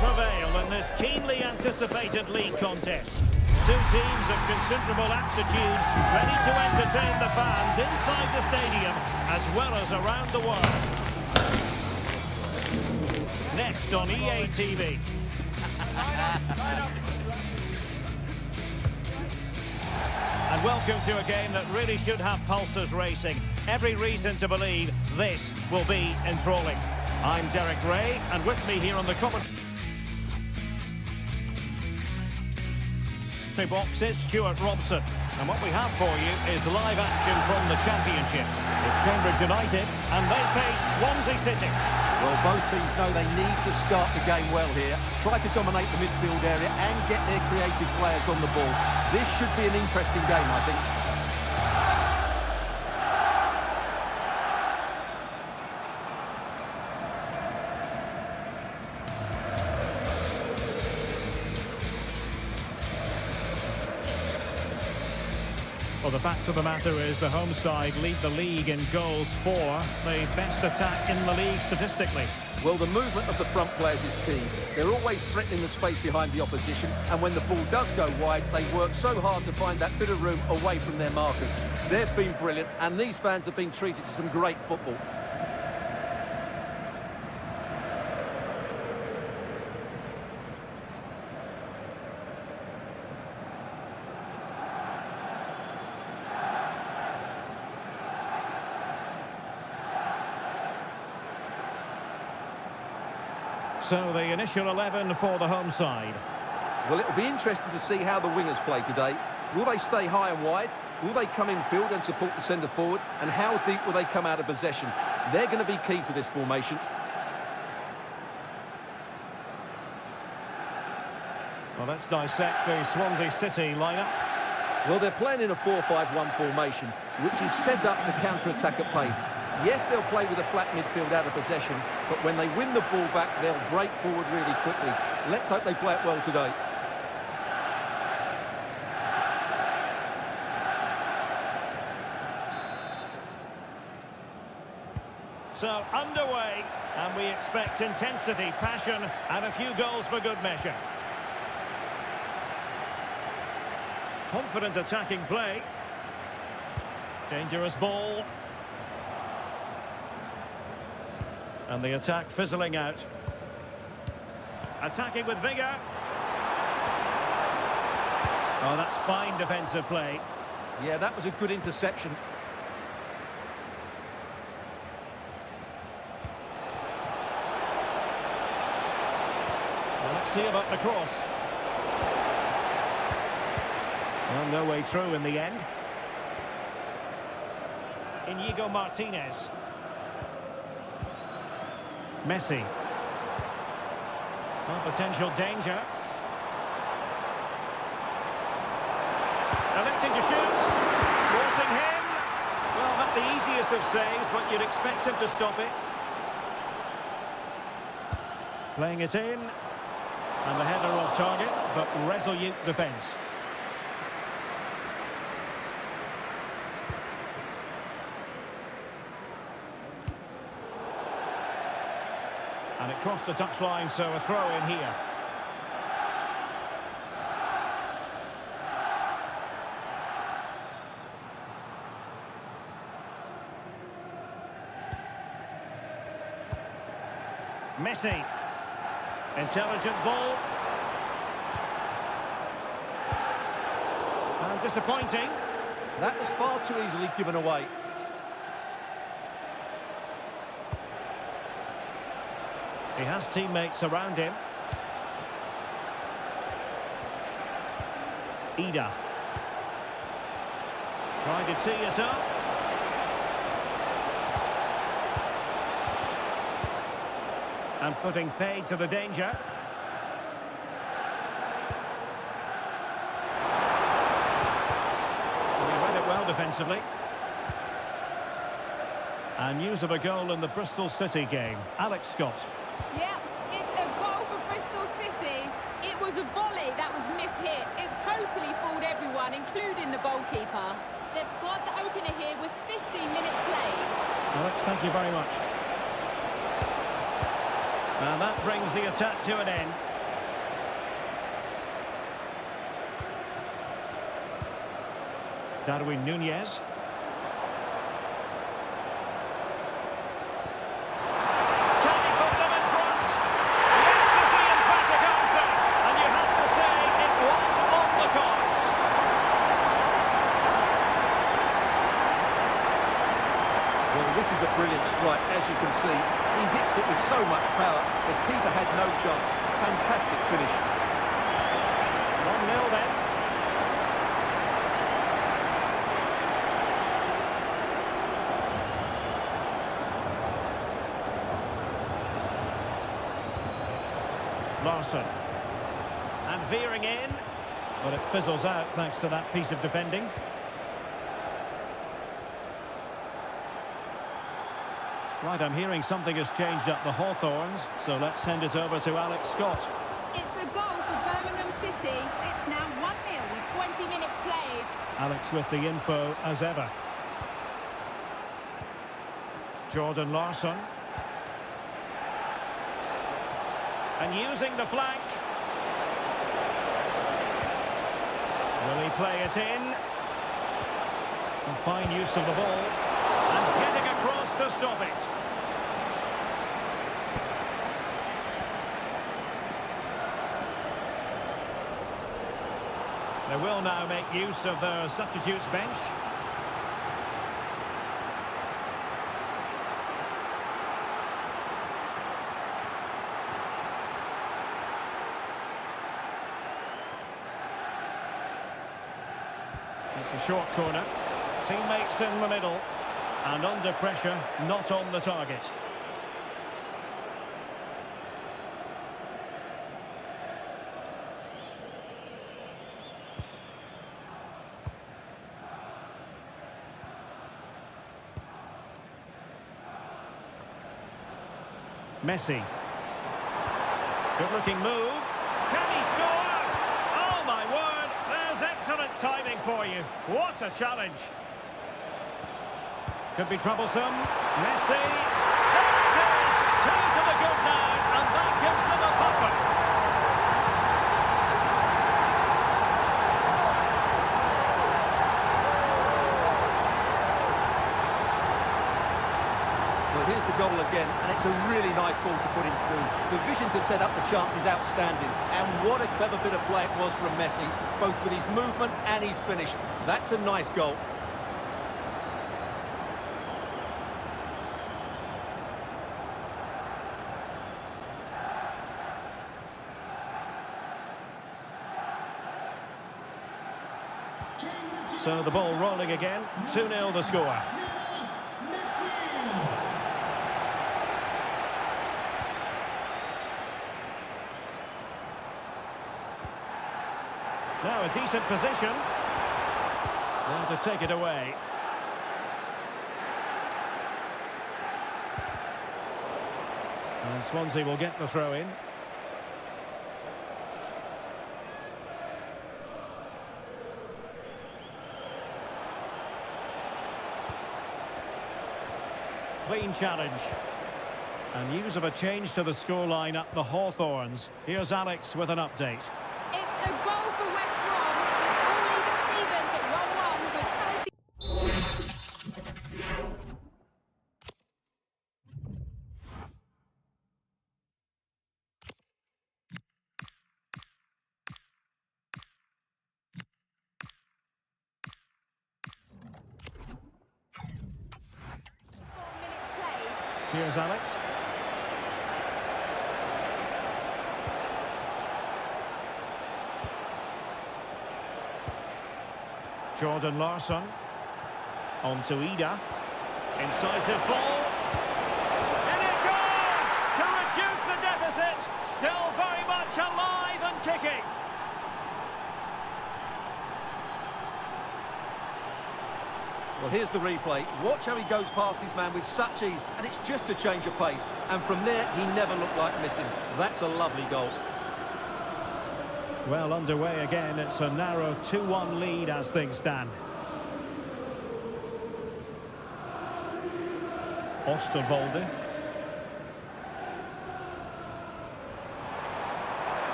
prevail in this keenly anticipated league contest. Two teams of considerable aptitude, ready to entertain the fans inside the stadium as well as around the world. Next on EA TV. And welcome to a game that really should have pulses racing. Every reason to believe this will be enthralling. I'm Derek Ray, and with me here on the commentary box is Stuart Robson. And what we have for you is live action from the Championship. It's Cambridge United, and they face Swansea City. Well, both teams know they need to start the game well here. Try to dominate the midfield area and get their creative players on the ball. This should be an interesting game, I think. Well, the fact of the matter is the home side lead the league in goals for, the best attack in the league statistically. Well, the movement of the front players is key. They're always threatening the space behind the opposition, and when the ball does go wide, they work so hard to find that bit of room away from their markers. They've been brilliant, and these fans have been treated to some great football. So the initial 11 for the home side. Well, it'll be interesting to see how the wingers play today. Will they stay high and wide? Will they come in field and support the centre forward? And how deep will they come out of possession? They're going to be key to this formation. Well, let's dissect the Swansea City lineup. Well, they're playing in a 4-5-1 formation, which is set up to counter-attack at pace. Yes, they'll play with a flat midfield out of possession, but when they win the ball back, they'll break forward really quickly. Let's hope they play it well today. So, underway, and we expect intensity, passion, and a few goals for good measure. Confident attacking play. Dangerous ball. And the attack fizzling out. Attacking with vigour. Oh, that's fine defensive play. Yeah, that was a good interception. Well, let's see about the cross. Well, no way through in the end. Inigo Martinez. Messi. Well, potential danger. Electing to shoot. Forcing him. Well, not the easiest of saves, but you'd expect him to stop it. Playing it in. And the header off target, but resolute defence. And it crossed the touchline, so a throw in here. Messi. Intelligent ball. And disappointing. That was far too easily given away. He has teammates around him. Ida. Trying to tee it up. And putting paid to the danger. He read it well defensively. And news of a goal in the Bristol City game. Alex Scott. Yeah, it's a goal for Bristol City. It was a volley that was mishit. It totally fooled everyone, including the goalkeeper. They've scored the opener here with 15 minutes played. Alex, thank you very much. And that brings the attack to an end. Nunez. Can he put them in front? Yes, is the emphatic answer. And you have to say it was on the cards. Well, this is a brilliant strike, as you can see. He hits it with so much power. The keeper had no chance. Fantastic finish. 1-0 then. Larsson. And veering in. But it fizzles out thanks to that piece of defending. Right, I'm hearing something has changed up the Hawthorns, so let's send it over to Alex Scott. It's a goal for Birmingham City. It's now 1-0 with 20 minutes played. Alex with the info as ever. Jordan Larsson. And using the flank. Will he play it in? And fine use of the ball. And getting across to stop it. They will now make use of their substitutes bench. It's a short corner. Teammates in the middle. And under pressure, not on the target. Messi. Good-looking move. Can he score? Oh, my word. There's excellent timing for you. What a challenge. Could be troublesome. Messi. There it is. 2 to the good now, and that gives them a buffer. Well, here's the goal again, and it's a really nice ball to put him through. The vision to set up the chance is outstanding, and what a clever bit of play it was from Messi, both with his movement and his finish. That's a nice goal. So the ball rolling again. 2-0 the score. Now a decent position. There to take it away. And Swansea will get the throw in. Clean challenge. And news of a change to the scoreline up the Hawthorns. Here's Alex with an update. It's a goal for West Brom. It's all even Stevens at 1-1 with 4 minutes played. Cheers, Alex. Jordan Larsson. On to Ida. Incisive ball. And it goes! To reduce the deficit. Still very much alive and kicking. Well, here's the replay. Watch how he goes past his man with such ease, and it's just a change of pace. And from there, he never looked like missing. That's a lovely goal. Well, underway again. It's a narrow 2-1 lead as things stand. Osterwolde.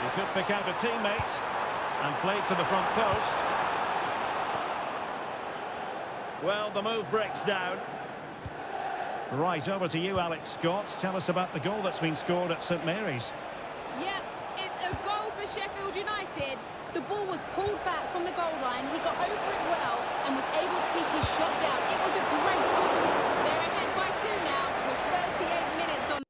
He could pick out a teammate and play to the front post. Well, the move breaks down. Right, over to you, Alex Scott. Tell us about the goal that's been scored at St Mary's. Yep, it's a goal for Sheffield United. The ball was pulled back from the goal line. He got over it well and was able to keep his shot down. It was a great goal. They're ahead by 2 now with 38 minutes on.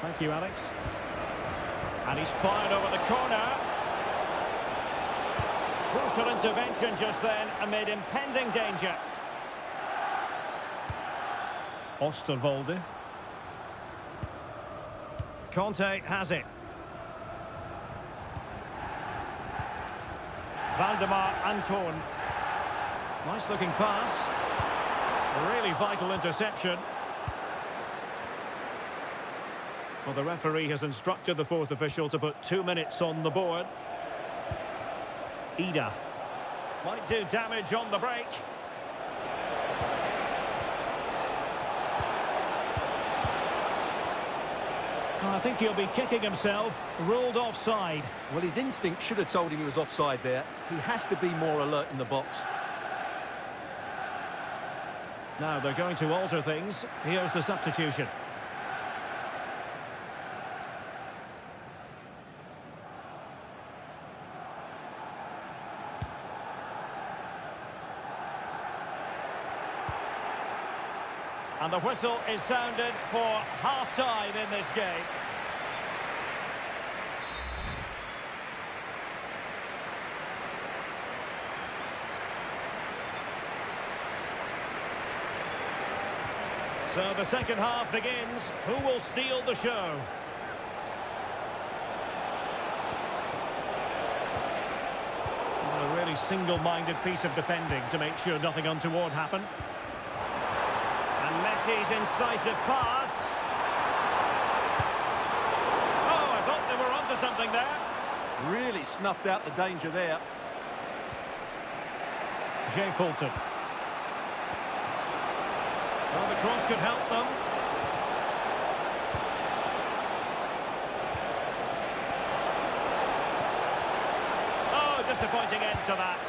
Thank you, Alex. And he's fired over the corner. Crucial intervention just then amid impending danger. Osterwolde. Conte has it. Valdemar Anton. Nice looking pass. A really vital interception. Well, the referee has instructed the fourth official to put 2 minutes on the board. Ida. Might do damage on the break. I think he'll be kicking himself. Ruled offside. Well, his instinct should have told him he was offside there. He has to be more alert in the box. Now they're going to alter things. Here's the substitution. And the whistle is sounded for half-time in this game. So the second half begins. Who will steal the show? A really single-minded piece of defending to make sure nothing untoward happened. Messi's incisive pass. Oh, I thought they were onto something there. Really snuffed out the danger there. Jay Fulton. Well, the cross could help them. Oh, disappointing end to that.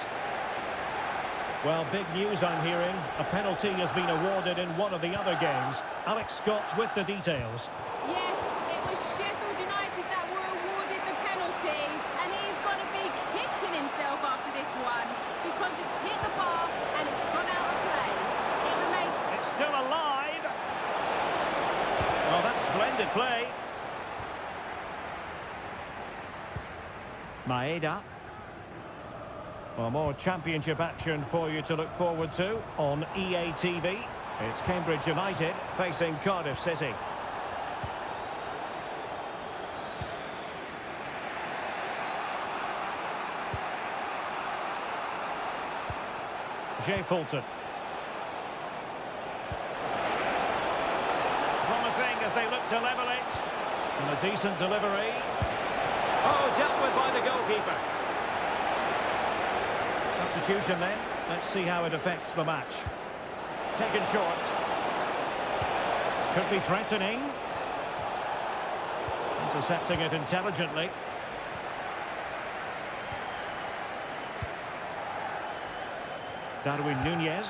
Well, big news I'm hearing. A penalty has been awarded in one of the other games. Alex Scott with the details. Yes, it was Sheffield United that were awarded the penalty, and he's going to be kicking himself after this one because it's hit the bar and it's gone out of play. It remains. It's still alive. Oh, that's splendid play. Maeda. Well, more championship action for you to look forward to on EA TV. It's Cambridge United facing Cardiff City. Jay Fulton. Promising as they look to level it. And a decent delivery. Oh, dealt with by the goalkeeper. Substitution then. Let's see how it affects the match. Taken short. Could be threatening. Intercepting it intelligently. Darwin Nunez.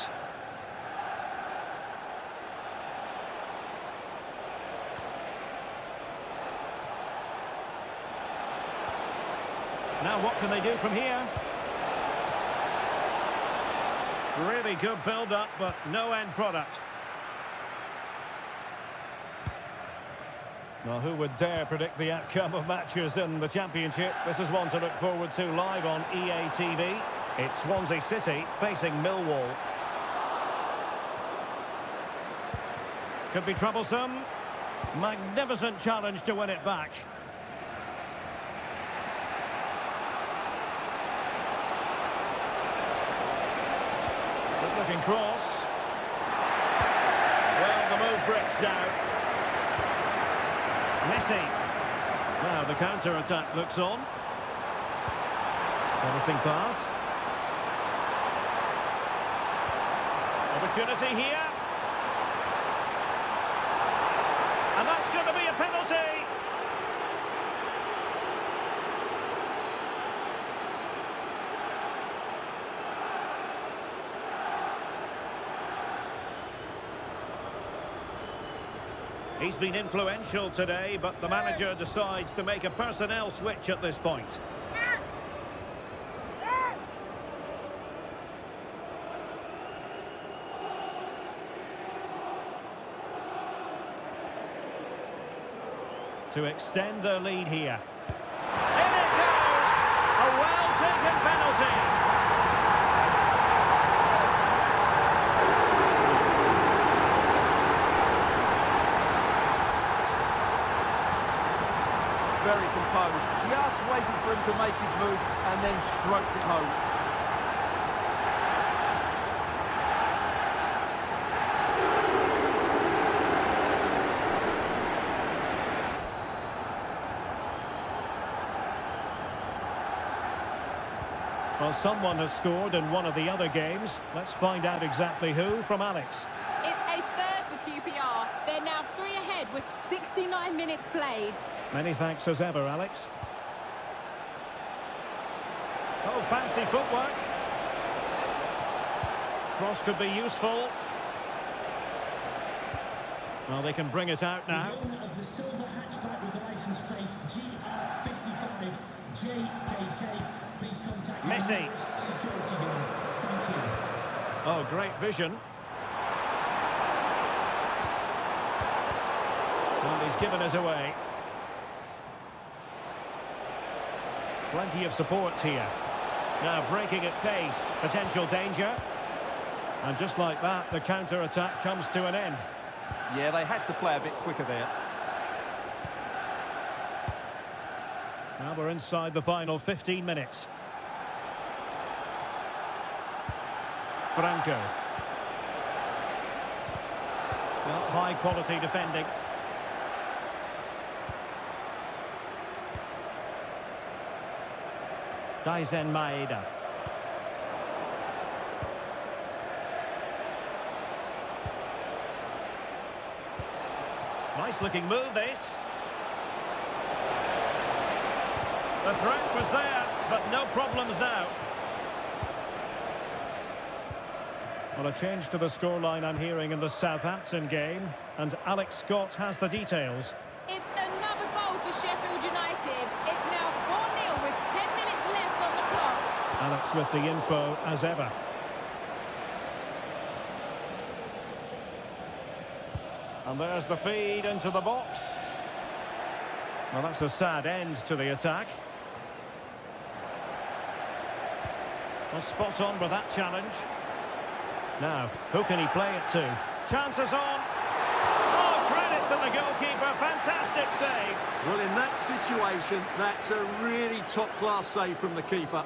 Now what can they do from here? Really good build-up, but no end product. Well, who would dare predict the outcome of matches in the Championship? This is one to look forward to live on EA TV. It's Swansea City facing Millwall. Could be troublesome. Magnificent challenge to win it back. Good looking cross. Well, breaks down. Messi. Now the counter-attack looks on. Promising pass. Opportunity here. And that's going to be a penalty. He's been influential today, but the manager decides to make a personnel switch at this point. To extend their lead here. In it goes! A well-taken penalty. Very composed, just waiting for him to make his move and then stroked it home. Well, someone has scored in one of the other games. Let's find out exactly who from Alex. It's a third for QPR. They're now 3 ahead with 69 minutes played. Many thanks as ever, Alex. Oh, fancy footwork. Cross could be useful. Well, they can bring it out now. The owner of the silver hatchback with the license plate GR55 JKK. Please contact Messi. security guard. Thank you. Oh, great vision. And he's given us away. Plenty of support here. Now breaking at pace. Potential danger. And just like that, the counter-attack comes to an end. Yeah, they had to play a bit quicker there. Now we're inside the final 15 minutes. Franco. Well, high-quality defending. Daisen Maeda. Nice-looking move, this. The threat was there, but no problems now. Well, a change to the scoreline I'm hearing in the Southampton game, and Alex Scott has the details. It's another goal for Sheffield United. It's now 4-0 with 10 minutes left on the clock. Alex with the info as ever. And there's the feed into the box. Well, that's a sad end to the attack. Well, spot on with that challenge. Now, who can he play it to? Chances on. Oh, credit to the goalkeeper. Fantastic save. Well, in that situation, that's a really top-class save from the keeper.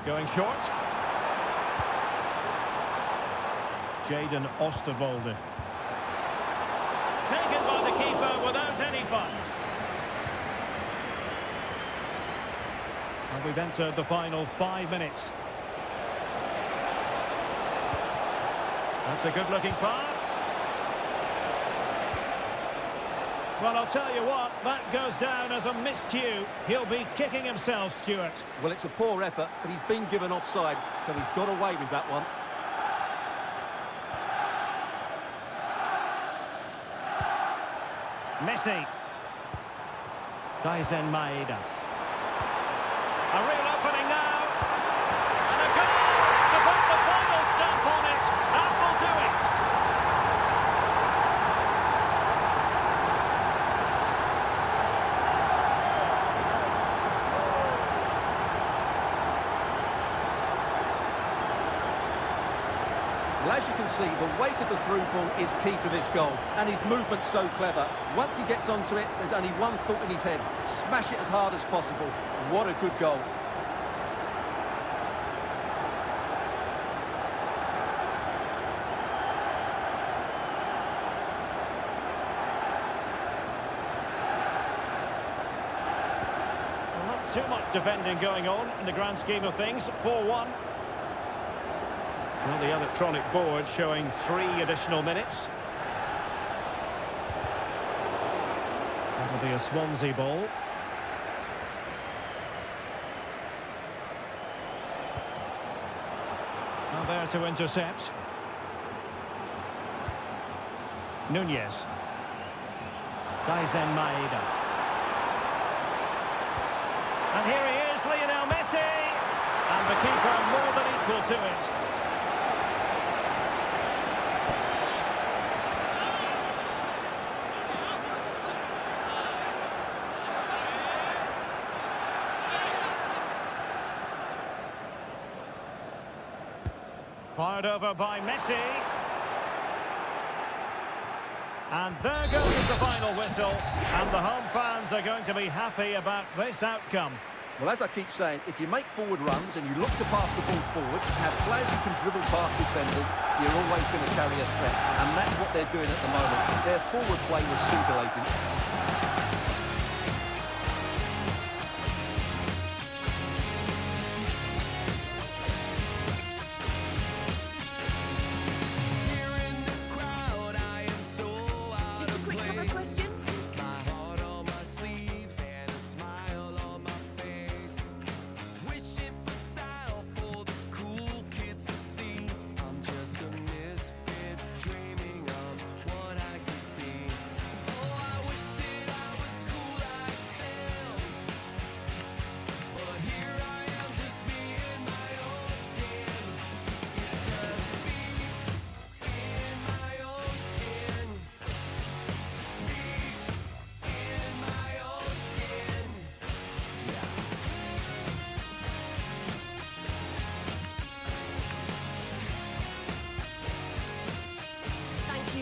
Going short. Jaden Osterwolde. Taken by the keeper without any fuss. And we've entered the final 5 minutes. That's a good-looking pass. Well, I'll tell you what, that goes down as a miscue. He'll be kicking himself, Stuart. Well, it's a poor effort, but he's been given offside, so he's got away with that one. Messi. Daisen Maeda. A real opening now. And a goal to put the final stamp on it. That will do it. Well, as you can see, the weight of the through ball is key to this goal, and his movement's so clever. Once he gets onto it, there's only one thought in his head: smash it as hard as possible. What a good goal. Not too much defending going on in the grand scheme of things. 4-1. Well, the electronic board showing 3 additional minutes. That'll be a Swansea ball. Now there to intercept. Nunez. Dyson Maeda. And here he is, Lionel Messi. And the keeper more than equal to it. Fired over by Messi. And there goes the final whistle. And the home fans are going to be happy about this outcome. Well, as I keep saying, if you make forward runs and you look to pass the ball forward, have players who can dribble past defenders, you're always going to carry a threat. And that's what they're doing at the moment. Their forward play was scintillating.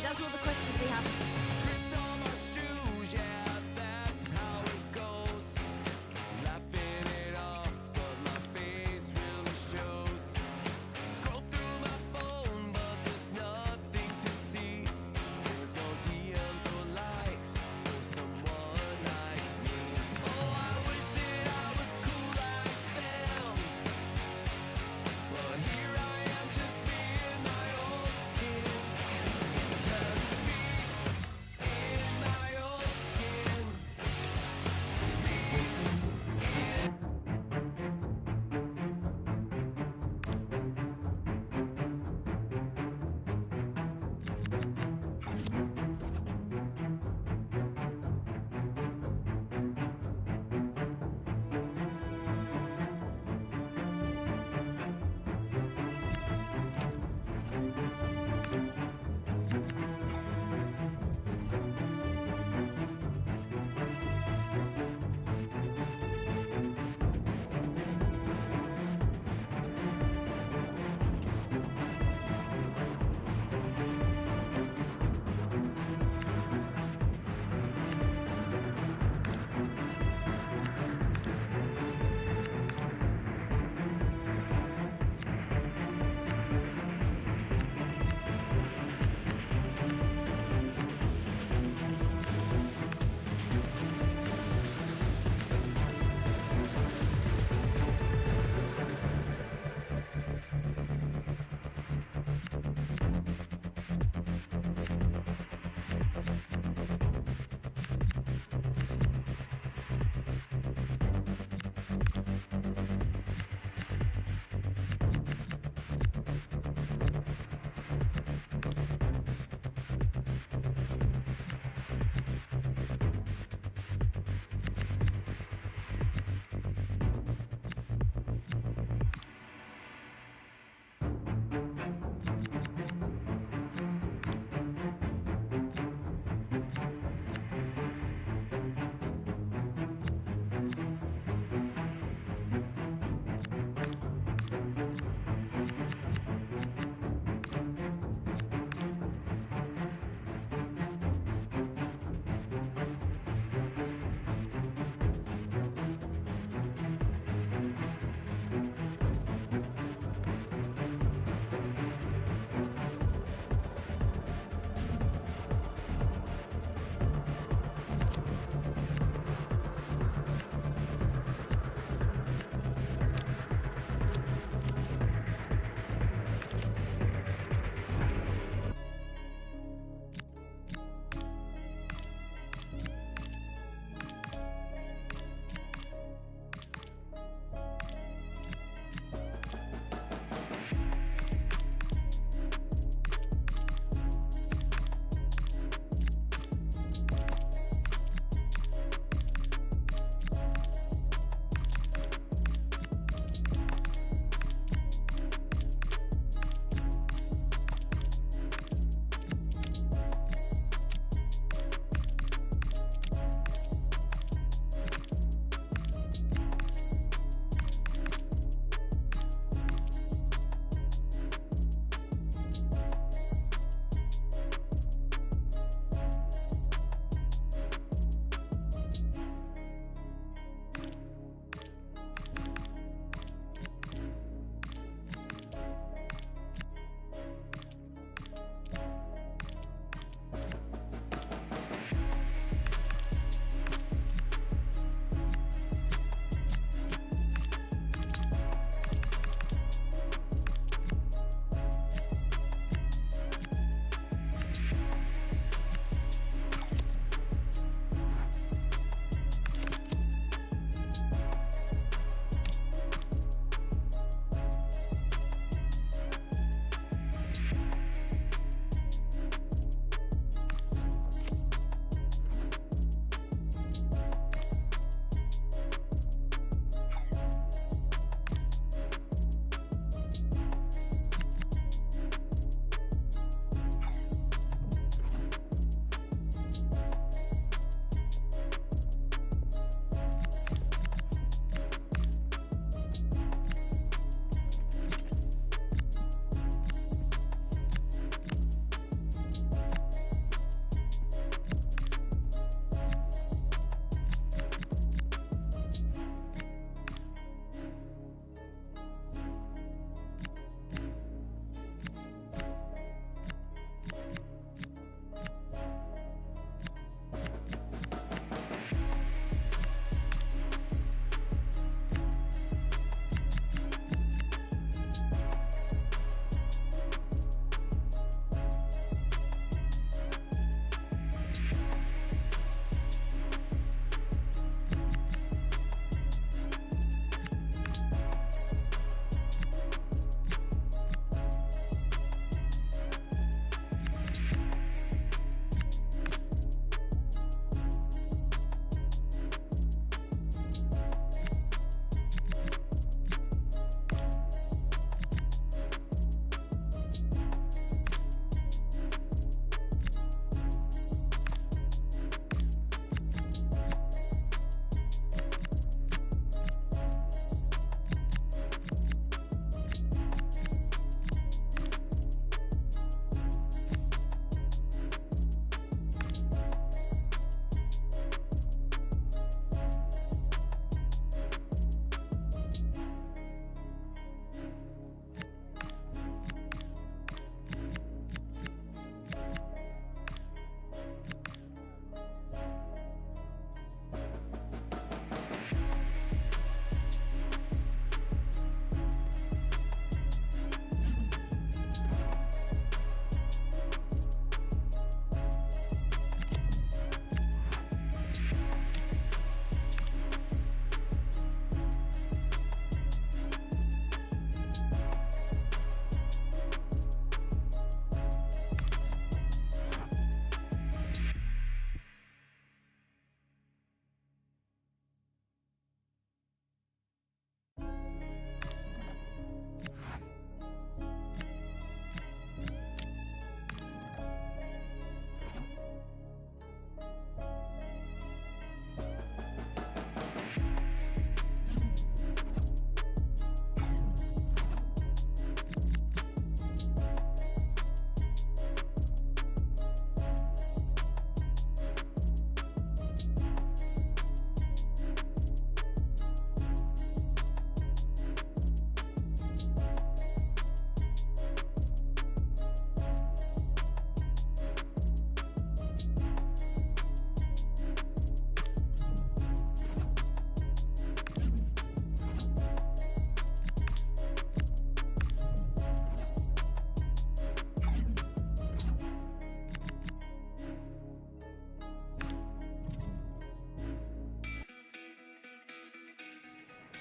That's all the questions we have.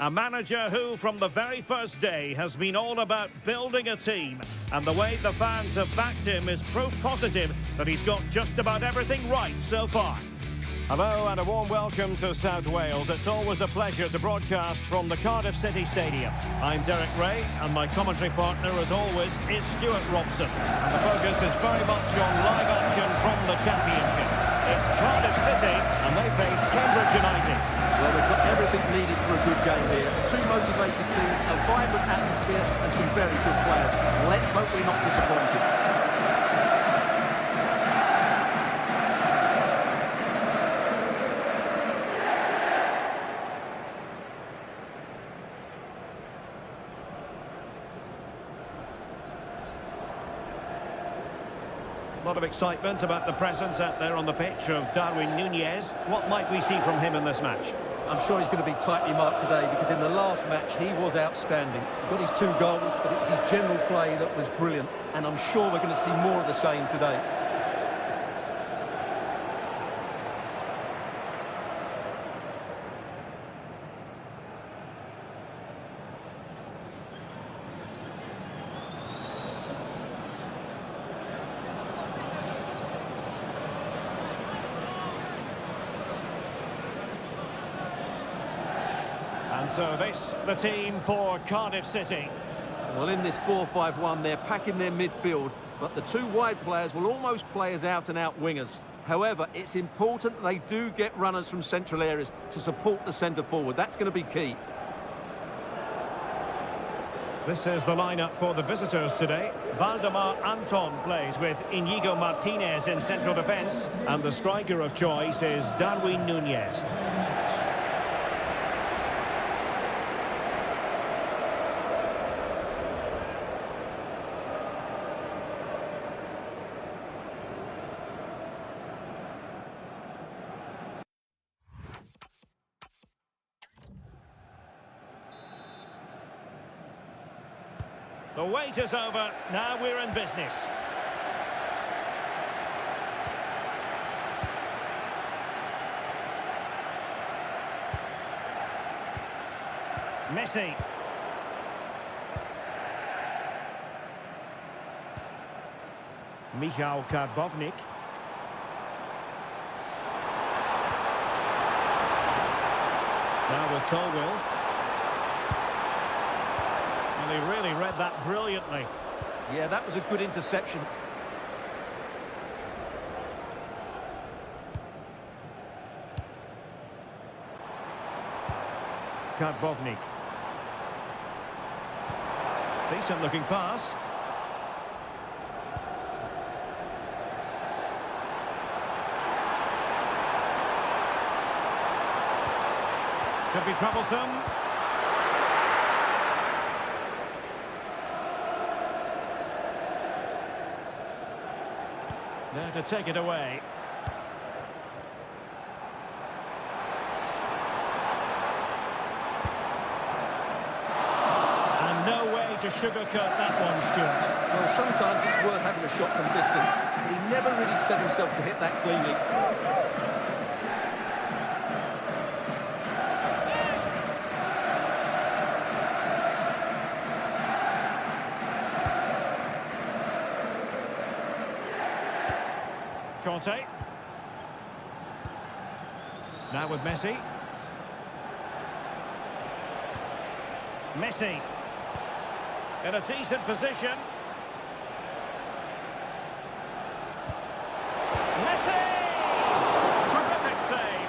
A manager who, from the very first day, has been all about building a team. And the way the fans have backed him is proof positive that he's got just about everything right so far. Hello and a warm welcome to South Wales. It's always a pleasure to broadcast from the Cardiff City Stadium. I'm Derek Ray, and my commentary partner, as always, is Stuart Robson. And the focus is very much on live action from the Championship. It's Cardiff City, and they face Cambridge United. Well, they've got everything needed for a good game here. Two motivated teams, a vibrant atmosphere, and some very good players. Let's hope we're not disappointed. A lot of excitement about the presence out there on the pitch of Nunez. What might we see from him in this match? I'm sure he's going to be tightly marked today because in the last match he was outstanding. He got his 2 goals, but it was his general play that was brilliant. And I'm sure we're going to see more of the same today. And so this, the team for Cardiff City. Well, in this 4-5-1, they're packing their midfield, but the 2 wide players will almost play as out-and-out wingers. However, it's important that they do get runners from central areas to support the centre forward. That's going to be key. This is the lineup for the visitors today. Valdemar Anton plays with Inigo Martinez in central defence, and the striker of choice is Darwin Nunez. The wait is over, now we're in business. Messi. Michal Karbovnik. Now with Colwill. He really read that brilliantly. Yeah, that was a good interception. Karbovnik. Decent looking pass. Could be troublesome. There to take it away. And no way to sugarcoat that one, Stuart. Well, sometimes it's worth having a shot from distance. He never really set himself to hit that cleanly. Conte. Now with Messi. Messi. In a decent position. Messi! Terrific save.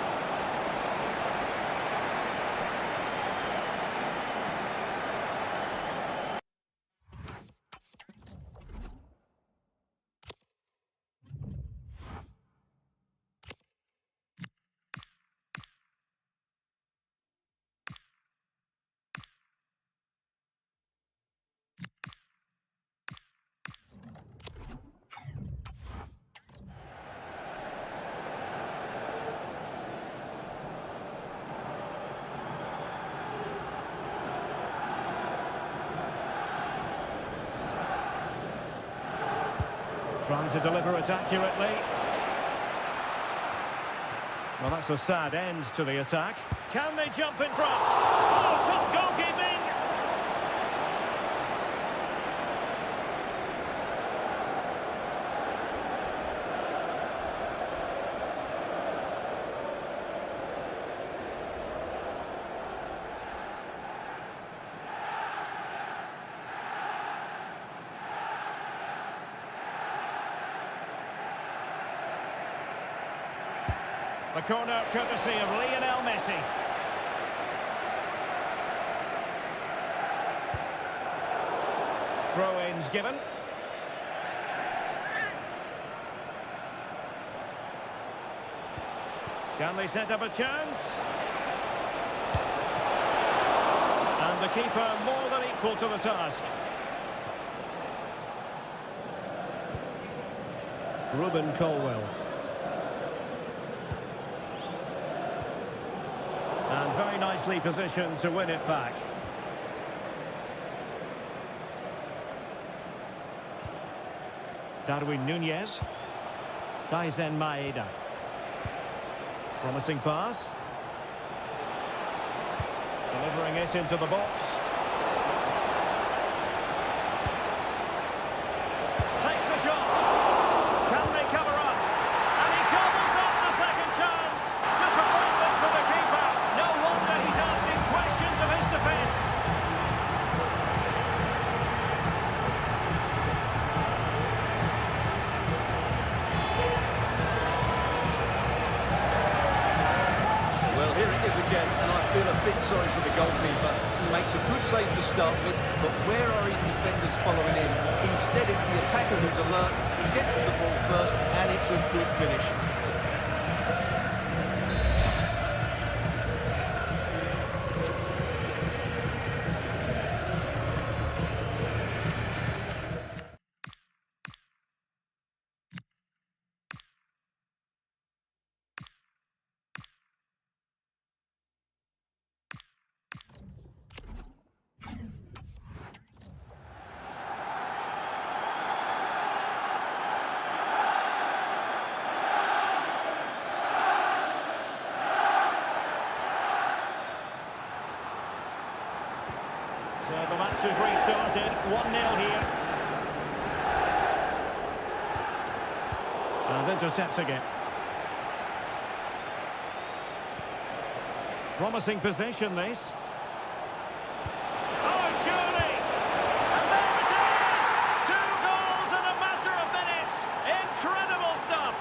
Trying to deliver it accurately. Well, that's a sad end to the attack. Can they jump in front? Oh, top The corner courtesy of Lionel Messi. Throw-ins given. Can they set up a chance? And the keeper more than equal to the task. Ruben Colwell. And very nicely positioned to win it back. Darwin Nunez. Daizen Maeda. Promising pass. Delivering it into the box. Takes the shot. Can they cover up? And he gobbles up the second chance. Disappointment for the keeper. No wonder he's asking questions of his defence. Well, here it is again, and I feel a bit sorry for the goalkeeper. He makes a good save to start with, but where are his defenders following in? Instead, it's the attacker who's alert. He gets to the ball first, and it's a good finish. So the match has restarted, 1-0 here. And intercepting it. Promising position, this. Oh, surely! And there it is! 2 goals in a matter of minutes! Incredible stuff!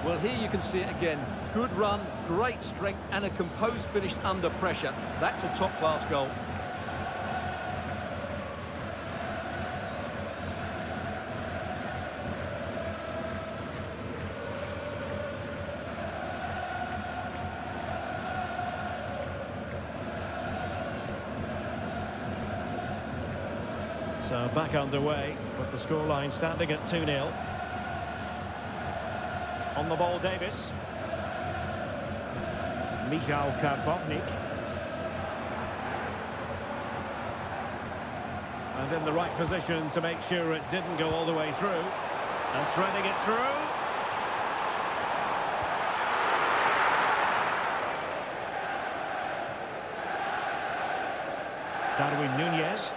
Well, here you can see it again. Good run, great strength, and a composed finish under pressure. That's a top-class goal. So back underway, but the scoreline standing at 2-0. On the ball, Davis. Michał Karbownik. And in the right position to make sure it didn't go all the way through. And threading it through. Darwin Nunez.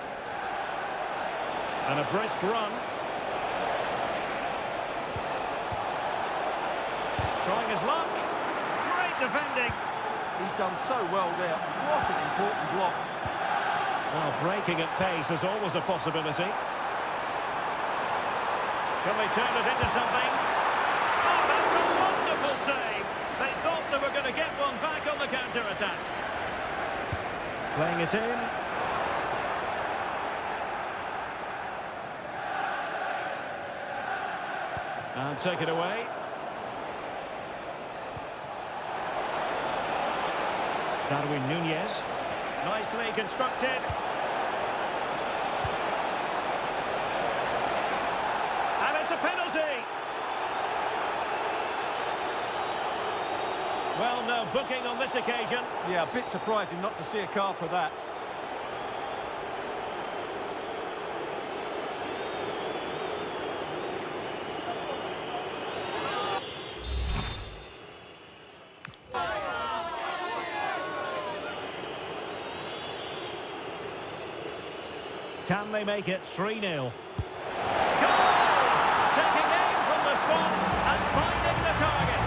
And a brisk run. Trying his luck. Great defending. He's done so well there. What an important block. Well, breaking at pace is always a possibility. Can they turn it into something? Oh, that's a wonderful save. They thought they were going to get one back on the counter-attack. Playing it in. And take it away. Darwin Nunez. Nicely constructed. And it's a penalty. Well, no booking on this occasion. Yeah, a bit surprising not to see a card for that. Can they make it 3-0? Goal! Taking aim from the spot and finding the target.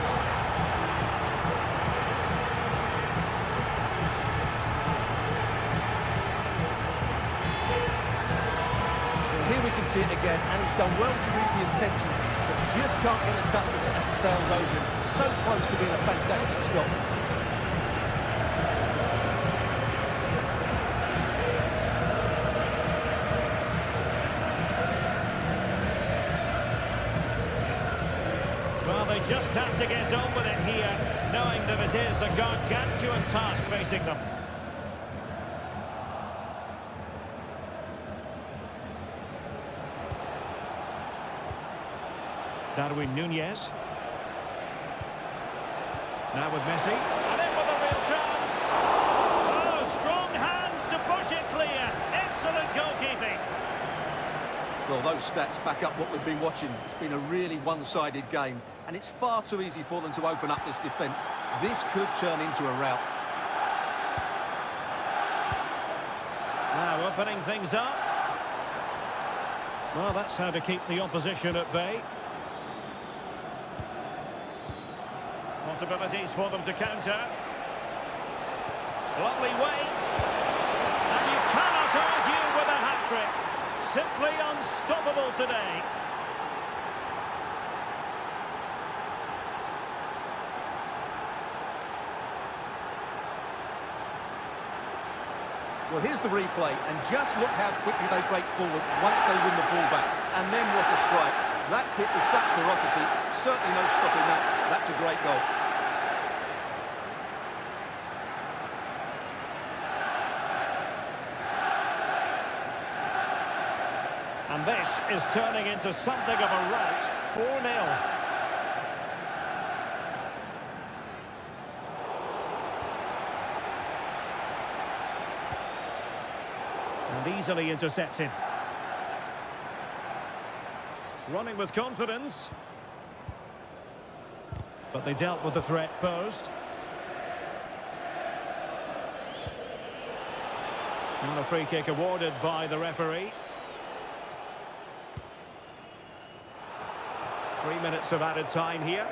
see it again, and he's done well to read the intentions, but just can't get a touch of it as it sails over him. So close to being a fantastic stop. Well, they just have to get on with it here, knowing that it is a gargantuan task facing them. Nunez. Now with Messi. And in with a real chance. Oh, strong hands to push it clear. Excellent goalkeeping. Well, those stats back up what we've been watching. It's been a really one-sided game, and it's far too easy for them to open up this defence. This could turn into a rout. Now opening things up. Well, that's how to keep the opposition at bay. Possibilities for them to counter. Lovely weight. And you cannot argue with a hat-trick. Simply unstoppable today. Well, here's the replay, and just look how quickly they break forward once they win the ball back. And then what a strike. That's hit with such ferocity. Certainly no stopping that. That's a great goal. And this is turning into something of a rout. 4-0. And easily intercepted. Running with confidence. But they dealt with the threat posed. And a free kick awarded by the referee. 3 minutes of added time here.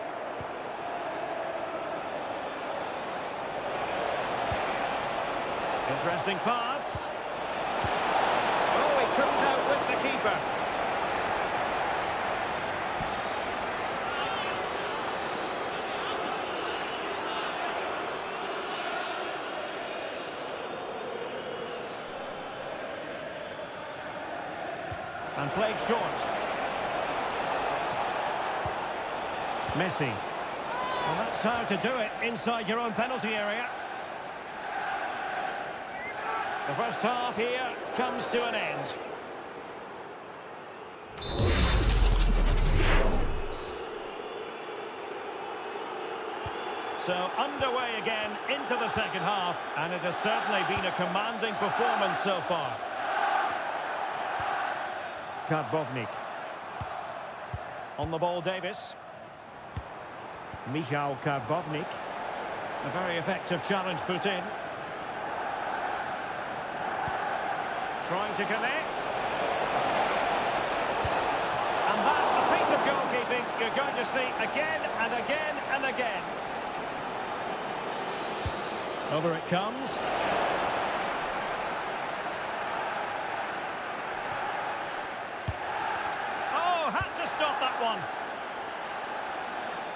Interesting pass. Oh, he couldn't outwit the keeper. And played short. Messi. Well, that's how to do it inside your own penalty area. The first half here comes to an end. So underway again into the second half, and it has certainly been a commanding performance so far. Karbovnik. On the ball, Davis. Michał Karbovnik. A very effective challenge put in. Trying to connect. And that, a piece of goalkeeping you're going to see again and again and again. Over it comes. Oh, had to stop that one.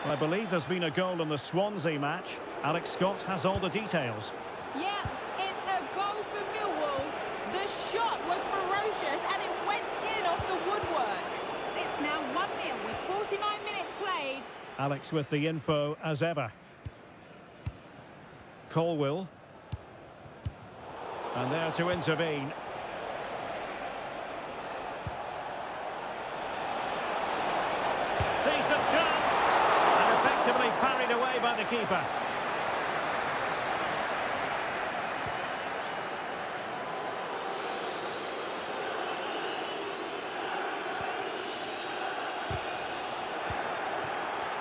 I believe there's been a goal in the Swansea match. Alex Scott has all the details. Yeah, it's a goal for Millwall. The shot was ferocious and it went in off the woodwork. It's now 1-0 with 49 minutes played. Alex with the info as ever. Colwill. And there to intervene. Decent chance. And effectively parried away by the keeper.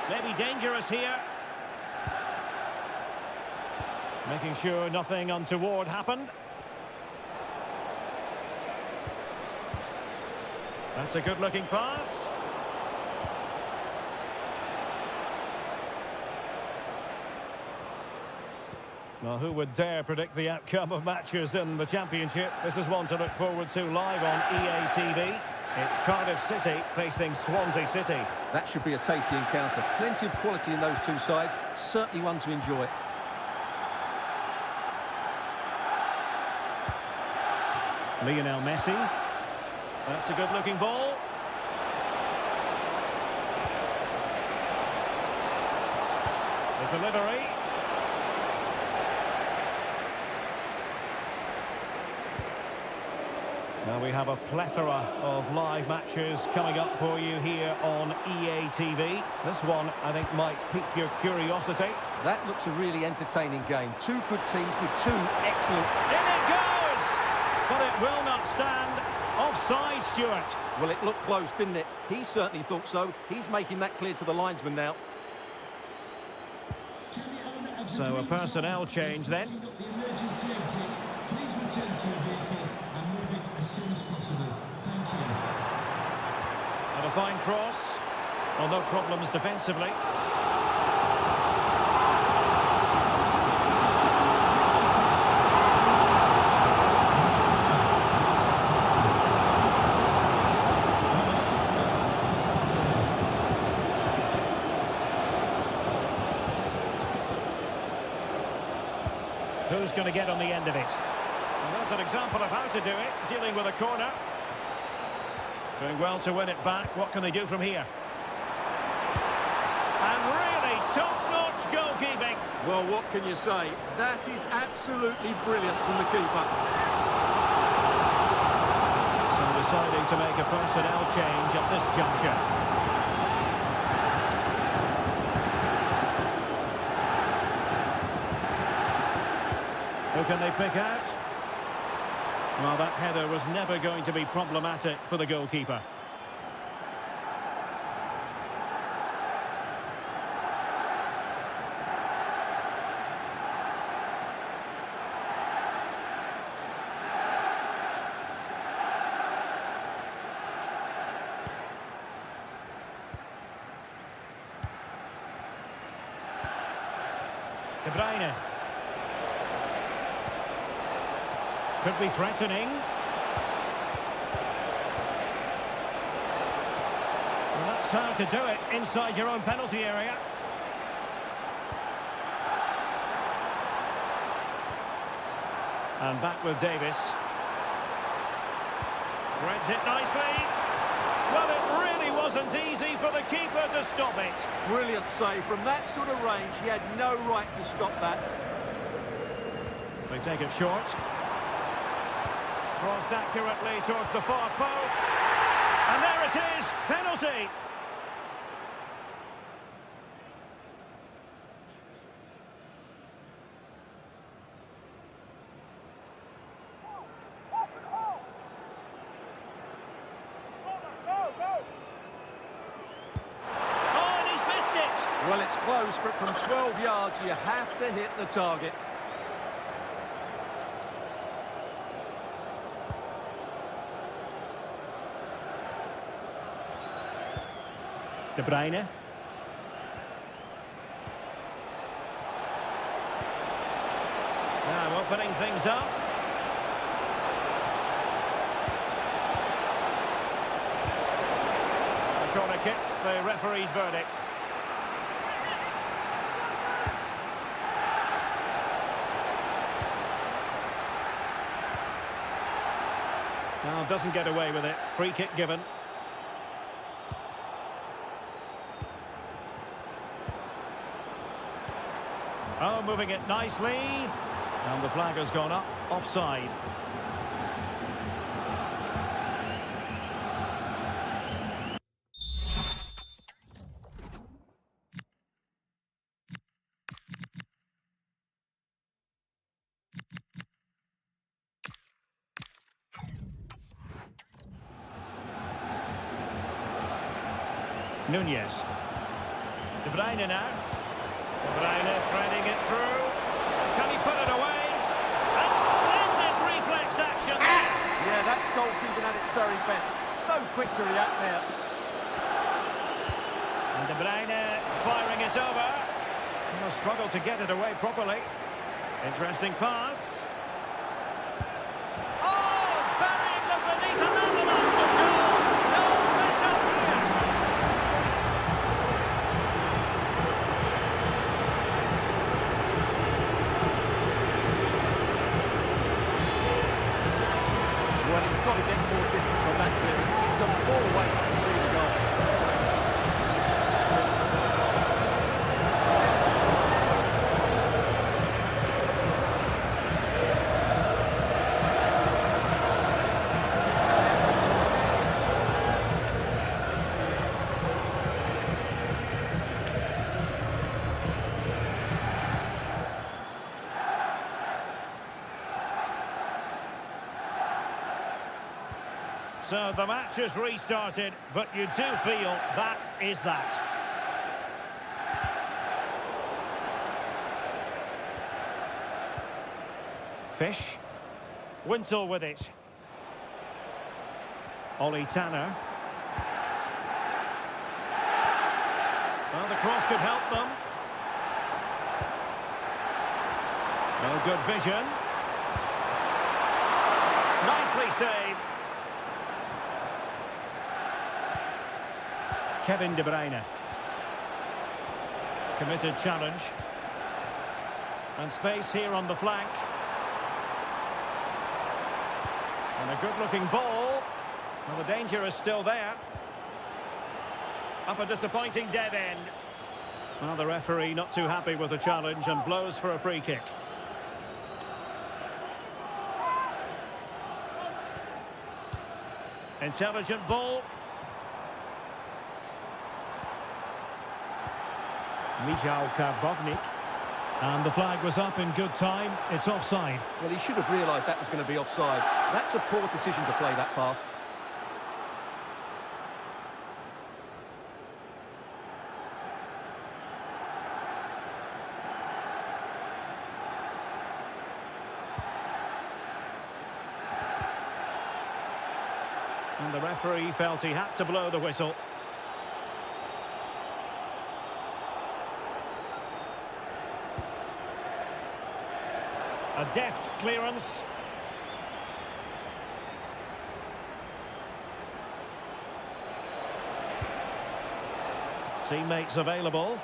Maybe dangerous here. Making sure nothing untoward happened. That's a good-looking pass. Well, who would dare predict the outcome of matches in the Championship? This is one to look forward to live on EA TV. It's Cardiff City facing Swansea City. That should be a tasty encounter. Plenty of quality in those two sides. Certainly one to enjoy. Lionel Messi. That's a good-looking ball. The delivery. Now we have a plethora of live matches coming up for you here on EA TV. This one, I think, might pique your curiosity. That looks a really entertaining game. Two good teams with two excellent... In it goes! But it will not stand. Offside, Stuart. Well, it looked close, didn't it? He certainly thought so. He's making that clear to the linesman now. So a personnel change then. The emergency exit. Please return to your vehicle and move it as soon as possible. Thank you. And a fine cross. Well, no problems defensively. Who's going to get on the end of it? And that's an example of how to do it, dealing with a corner. Doing well to win it back. What can they do from here? And really top-notch goalkeeping. Well, what can you say? That is absolutely brilliant from the keeper. So deciding to make a personnel change at this juncture. Who can they pick out? Well, that header was never going to be problematic for the goalkeeper. De Bruyne. Could be threatening. Well, that's how to do it inside your own penalty area. And back with Davis. Threads it nicely. Well, it really wasn't easy for the keeper to stop it. Brilliant save. From that sort of range, he had no right to stop that. They take it short. Crossed accurately towards the far post. And there it is, penalty. Oh, and he's missed it. Well, it's close, but from 12 yards, you have to hit the target. De Bruyne. Now opening things up. A corner kick, the referee's verdict. Now doesn't get away with it. Free kick given. Oh, moving it nicely. And the flag has gone up. Offside. Nunez. De Bruyne now. De Bruyne threading it through. Can he put it away? And splendid reflex action. Yeah, that's goalkeeping at its very best. So quick to react there. And De Bruyne firing it over. He'll struggle to get it away properly. Interesting pass. Oh, burying them beneath an avalanche of goals. So the match has restarted, but you do feel that is that. Fish. Wintle with it. Ollie Tanner. Well, the cross could help them. No good vision. Nicely saved. Kevin De Bruyne. Committed challenge. And space here on the flank. And a good-looking ball. Well, the danger is still there. Up a disappointing dead end. Well, the referee not too happy with the challenge and blows for a free kick. Intelligent ball. Michał Karbownik. And the flag was up in good time. It's offside. Well, he should have realised that was going to be offside. That's a poor decision to play that pass. And the referee felt he had to blow the whistle. A deft clearance. Teammates available.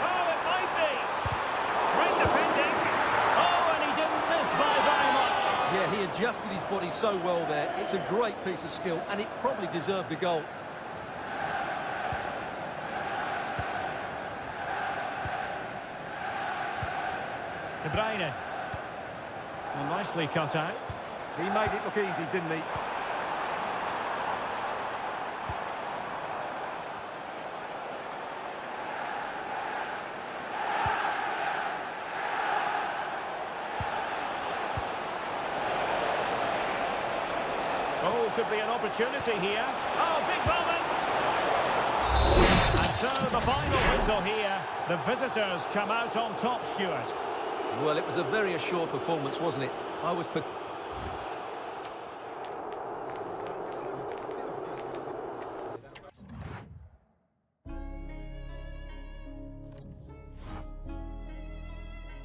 Oh, it might be. Great defending. Oh, and he didn't miss by very much. Yeah, he adjusted his body so well there. It's a great piece of skill, and it probably deserved the goal. De Bruyne. Well, nicely cut out. He made it look easy, didn't he? Oh, could be an opportunity here. Oh, big moment! And so the final whistle here. The visitors come out on top, Stuart. Well, it was a very assured performance, wasn't it? I was put.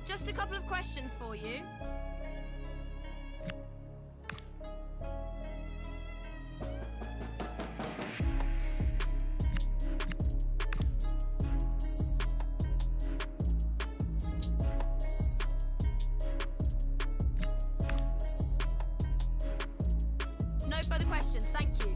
Just a couple of questions for you. No further questions, thank you.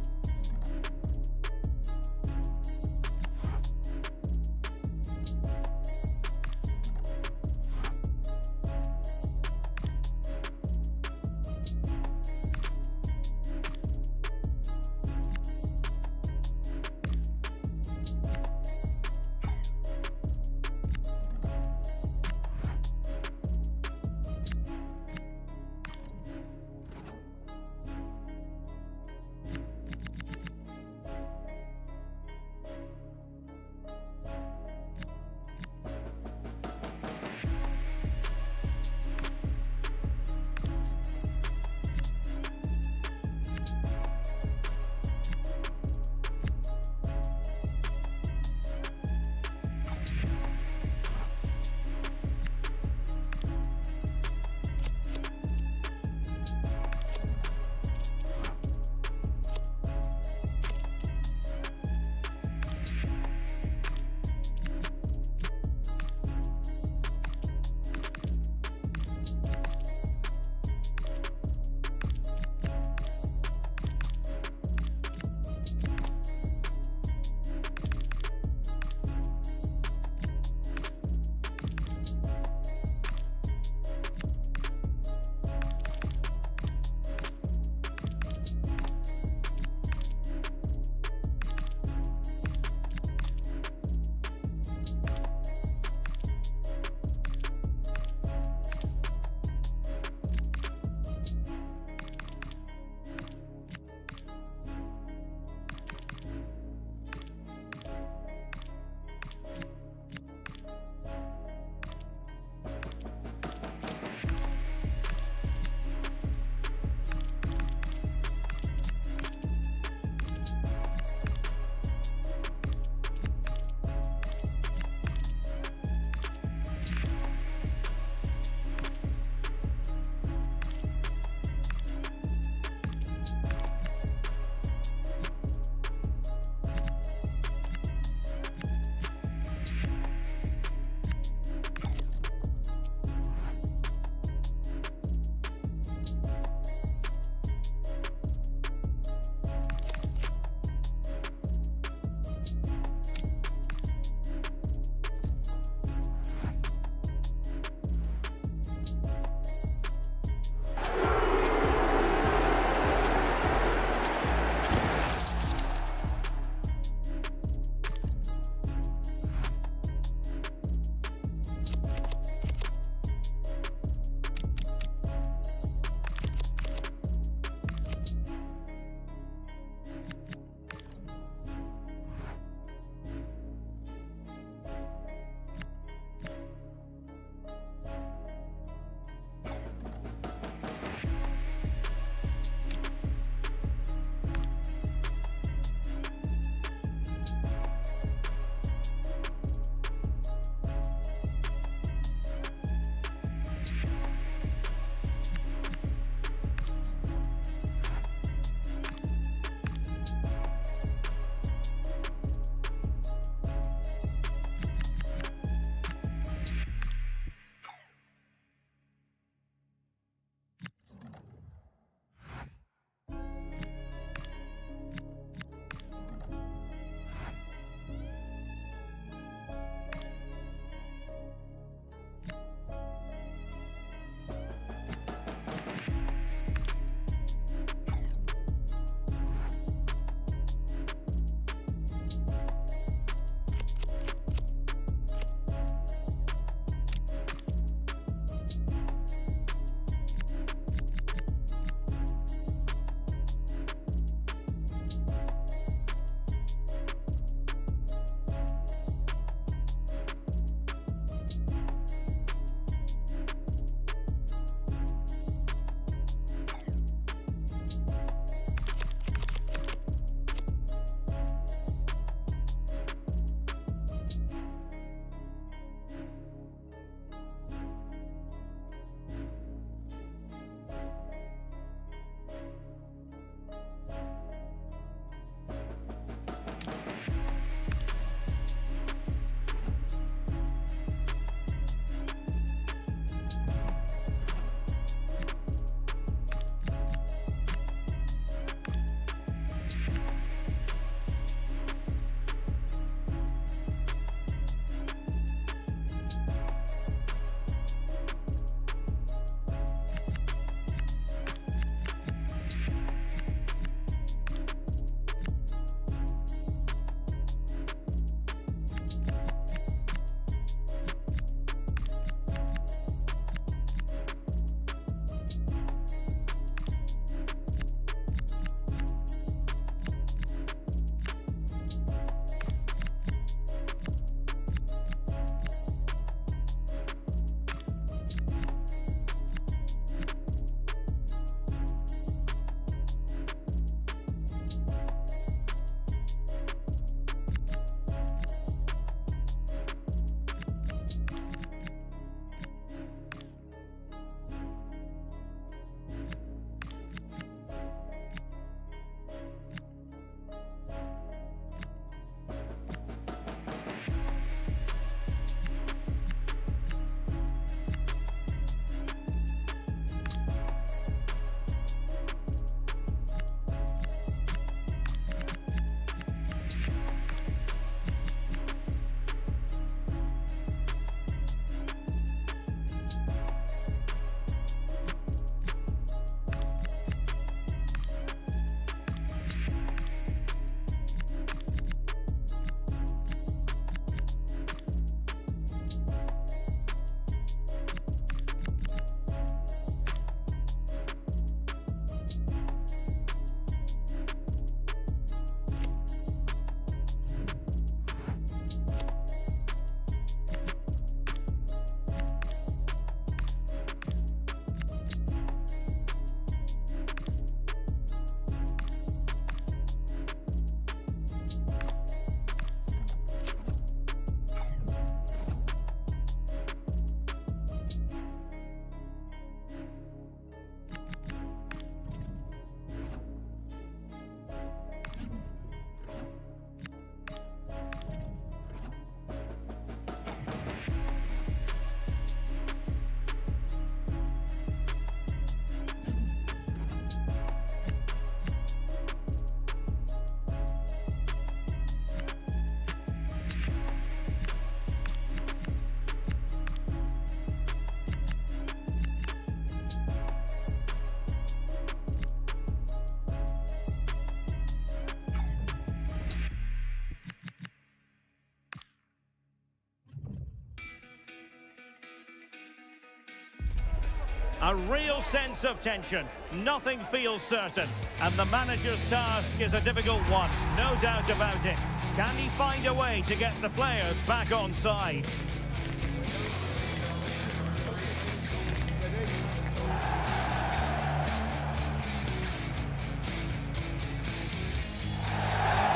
A real sense of tension. Nothing feels certain. And the manager's task is a difficult one, no doubt about it. Can he find a way to get the players back on side?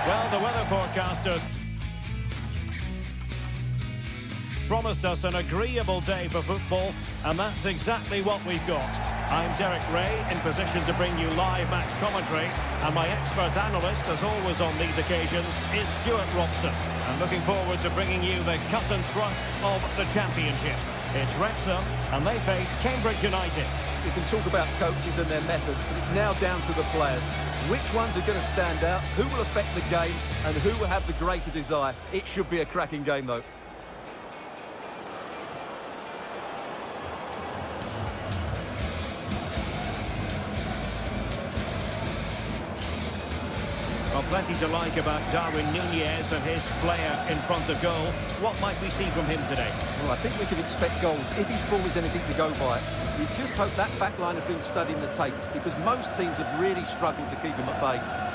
Well, the weather forecasters promised us an agreeable day for football, and that's exactly what we've got. I'm Derek Ray, in position to bring you live match commentary, and my expert analyst, as always on these occasions, is Stuart Robson. I'm looking forward to bringing you the cut and thrust of the championship. It's Wrexham, and they face Cambridge United. We can talk about coaches and their methods, but it's now down to the players. Which ones are going to stand out, who will affect the game, and who will have the greater desire? It should be a cracking game, though. Well, plenty to like about Darwin Nunez and his player in front of goal. What might we see from him today? Well, I think we can expect goals if his form is anything to go by. We just hope that back line have been studying the tapes, because most teams have really struggled to keep him at bay.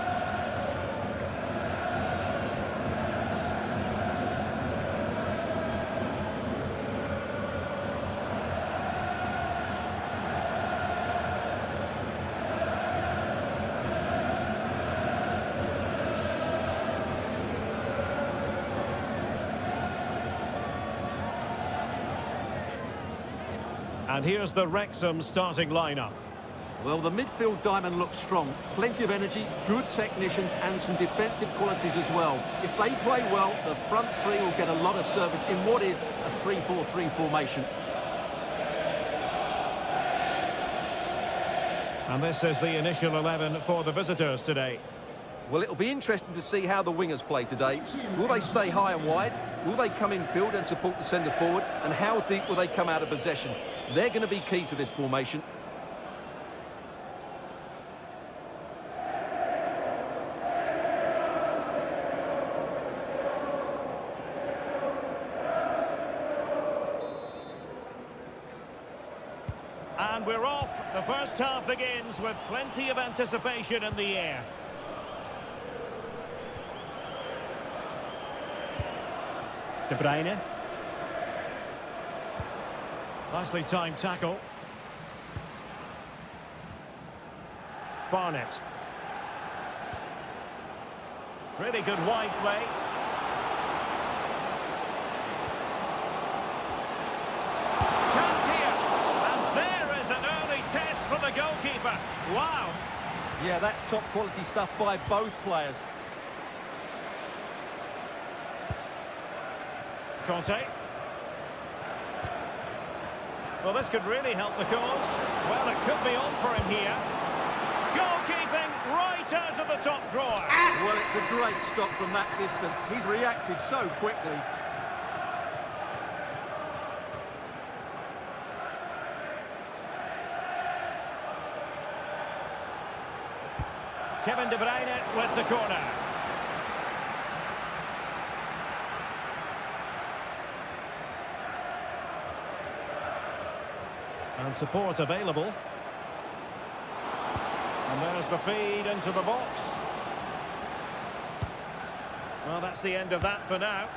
And here's the Wrexham starting lineup. Well, the midfield diamond looks strong. Plenty of energy, good technicians and some defensive qualities as well. If they play well, the front three will get a lot of service in what is a 3-4-3 formation. And this is the initial 11 for the visitors today. Well, it'll be interesting to see how the wingers play today. Will they stay high and wide? Will they come in field and support the centre forward? And how deep will they come out of possession? They're going to be key to this formation. And we're off. The first half begins with plenty of anticipation in the air. De Bruyne. Nicely timed tackle. Barnett. Really good wide play. Chance here. And there is an early test for the goalkeeper. Wow. Yeah, that's top quality stuff by both players. Conte. Well, this could really help the cause. Well, it could be on for him here. Goalkeeping right out of the top drawer. Well, it's a great stop from that distance. He's reacted so quickly. Kevin De Bruyne with the corner. And support available. And there's the feed into the box. Well, that's the end of that for now.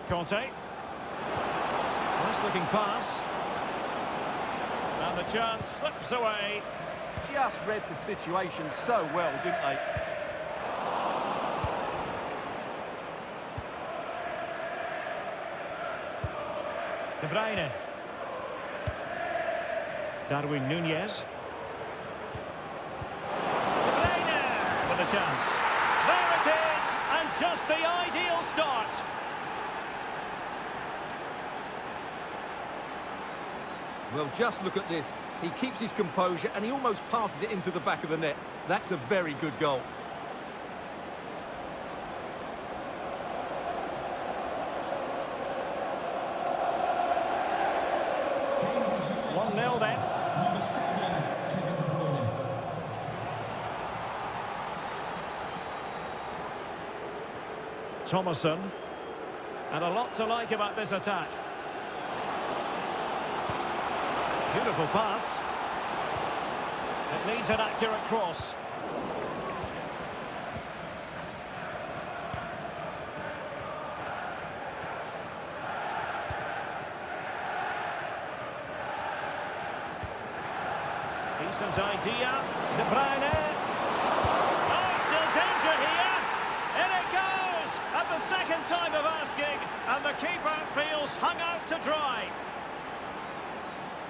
Conte. Nice looking pass. And the chance slips away. Just read the situation so well, didn't they? De Bruyne. Darwin Nunez. De Bruyne with a chance. There it is, and just the ideal start. Well, just look at this. He keeps his composure and he almost passes it into the back of the net. That's a very good goal. 1-0 then. Number 7, Kevin De Bruyne. Thomason. And a lot to like about this attack. Beautiful pass. It needs an accurate cross. Decent idea. De Bruyne. Oh, still danger here. In it goes. At the second time of asking. And the keeper feels hung out to dry.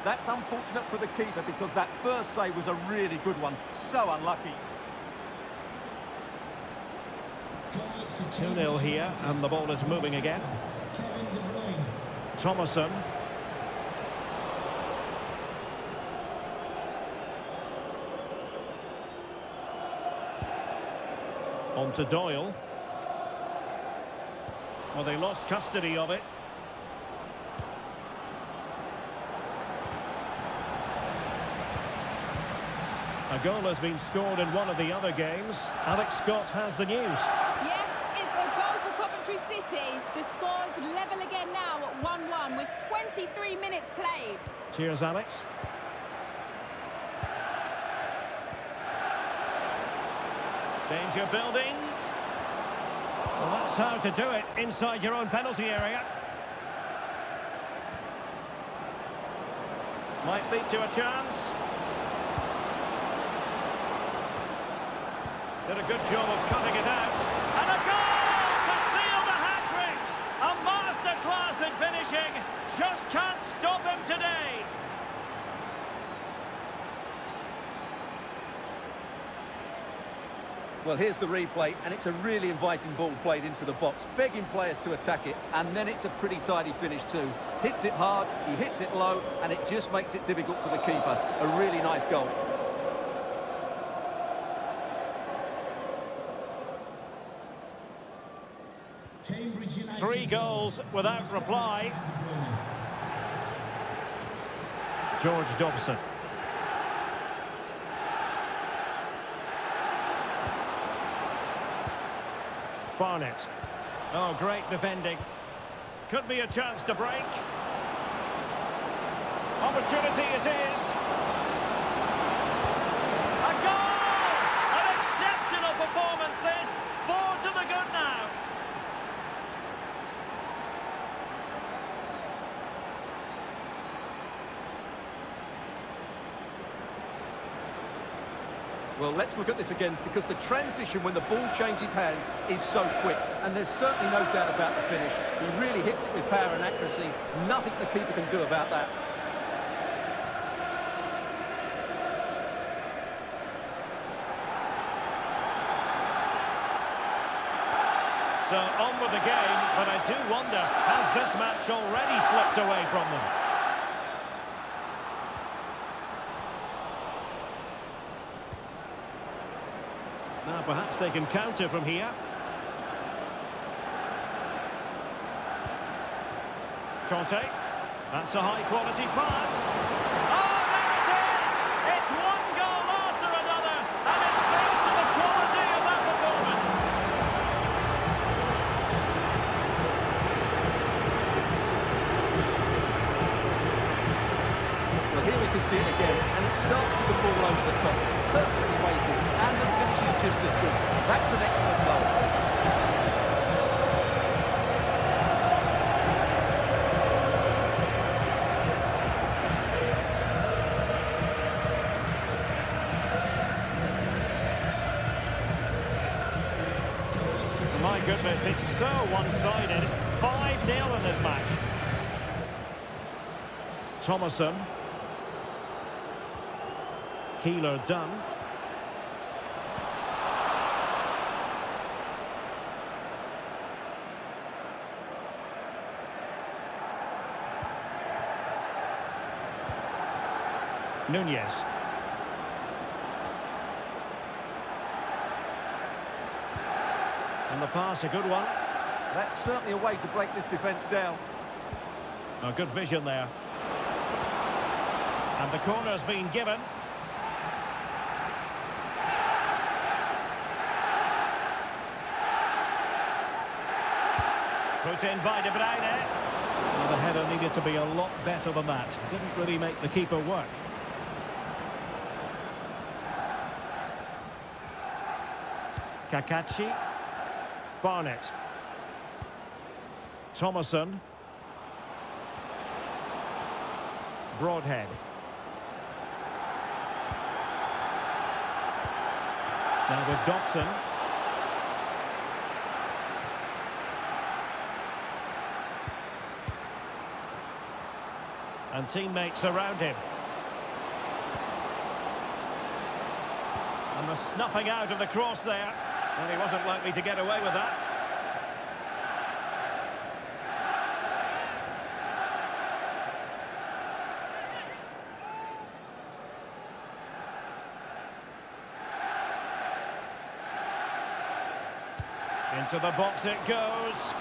That's unfortunate for the keeper because that first save was a really good one. So unlucky. 2-0 here, and the ball is moving again. Thomason. On to Doyle. Well, they lost custody of it. A goal has been scored in one of the other games. Alex Scott has the news. Yeah, it's a goal for Coventry City. The score's level again now at 1-1 with 23 minutes played. Cheers, Alex. Danger building. Well, that's how to do it inside your own penalty area. Might lead to a chance. Did a good job of cutting it out. And a goal to seal the hat-trick! A masterclass in finishing. Just can't stop him today. Well, here's the replay, and it's a really inviting ball played into the box, begging players to attack it, and then it's a pretty tidy finish too. Hits it hard, he hits it low, and it just makes it difficult for the keeper. A really nice goal. Cambridge United. 3 goals without reply. George Dobson. Barnett. Oh, great defending. Could be a chance to break. Opportunity it is. A goal! An exceptional performance this. 4 to the good now. Well, let's look at this again, because the transition when the ball changes hands is so quick, and there's certainly no doubt about the finish. He really hits it with power and accuracy. Nothing the keeper can do about that. So on with the game, but I do wonder, has this match already slipped away from them? Now perhaps they can counter from here. Conte. That's a high-quality pass. Oh, there it is! It's one goal after another, and it's thanks to the quality of that performance. Well, here we can see it again, and it starts with the ball over the top. Perfectly weighted, and the finish is just as good. That's an excellent goal. My goodness, it's so one-sided. 5-0 in this match. Thomason. Keeler done. Nunez. And the pass, a good one. That's certainly a way to break this defence down. A good vision there. And the corner's been given. Put in by De Bruyne. Well, the header needed to be a lot better than that. Didn't really make the keeper work. Kakachi. Barnett. Thomason. Broadhead. Now with Dobson. And teammates around him. And the snuffing out of the cross there. And he wasn't likely to get away with that. Into the box it goes.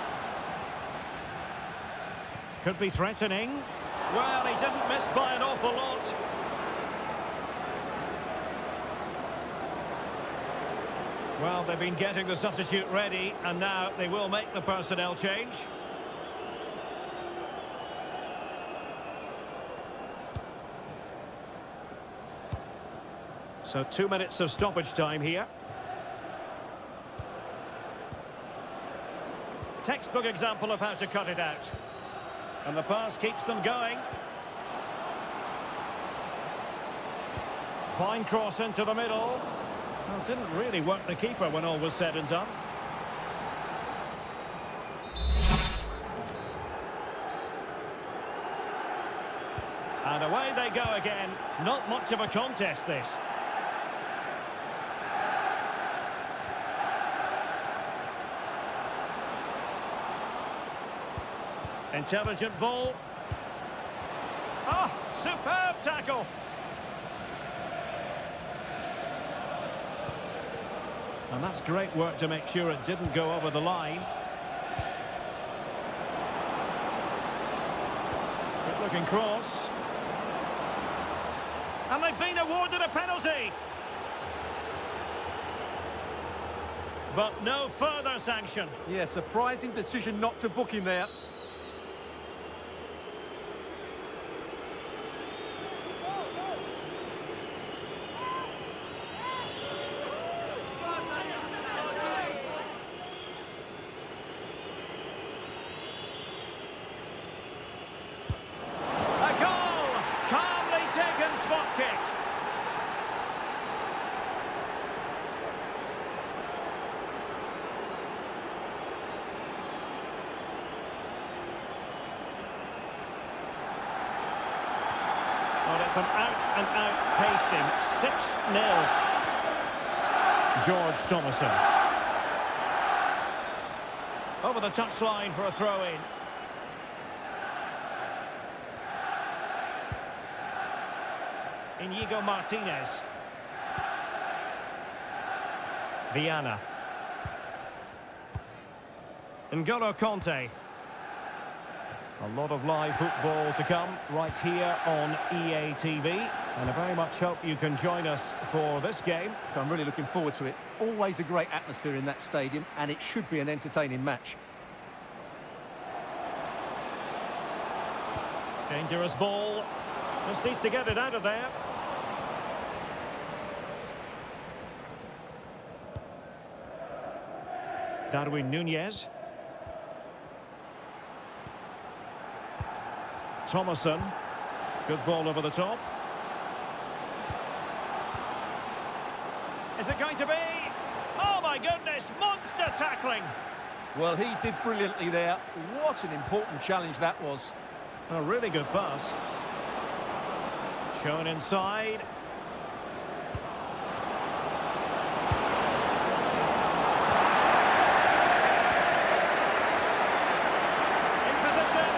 Could be threatening. Well, he didn't miss by an awful lot. Well, they've been getting the substitute ready, and now they will make the personnel change. So 2 minutes of stoppage time here. Textbook example of how to cut it out. And the pass keeps them going. Fine cross into the middle. Well, didn't really work the keeper when all was said and done. And away they go again. Not much of a contest, this. Intelligent ball. Ah, superb tackle. And that's great work to make sure it didn't go over the line. Good looking cross. And they've been awarded a penalty. But no further sanction. Yeah, surprising decision not to book him there. Spot kick. Well, it's an out-and-out pasting. 6-0. George Thomason. Over the touchline for a throw-in. Inigo Martinez. Viana. N'Golo Conte. A lot of live football to come right here on EA TV. And I very much hope you can join us for this game. I'm really looking forward to it. Always a great atmosphere in that stadium, and it should be an entertaining match. Dangerous ball. Just needs to get it out of there. Darwin Nunez. Thomason. Good ball over the top. Is it going to be? Oh my goodness, monster tackling. Well, he did brilliantly there. What an important challenge that was. A really good pass. Shown inside. In position.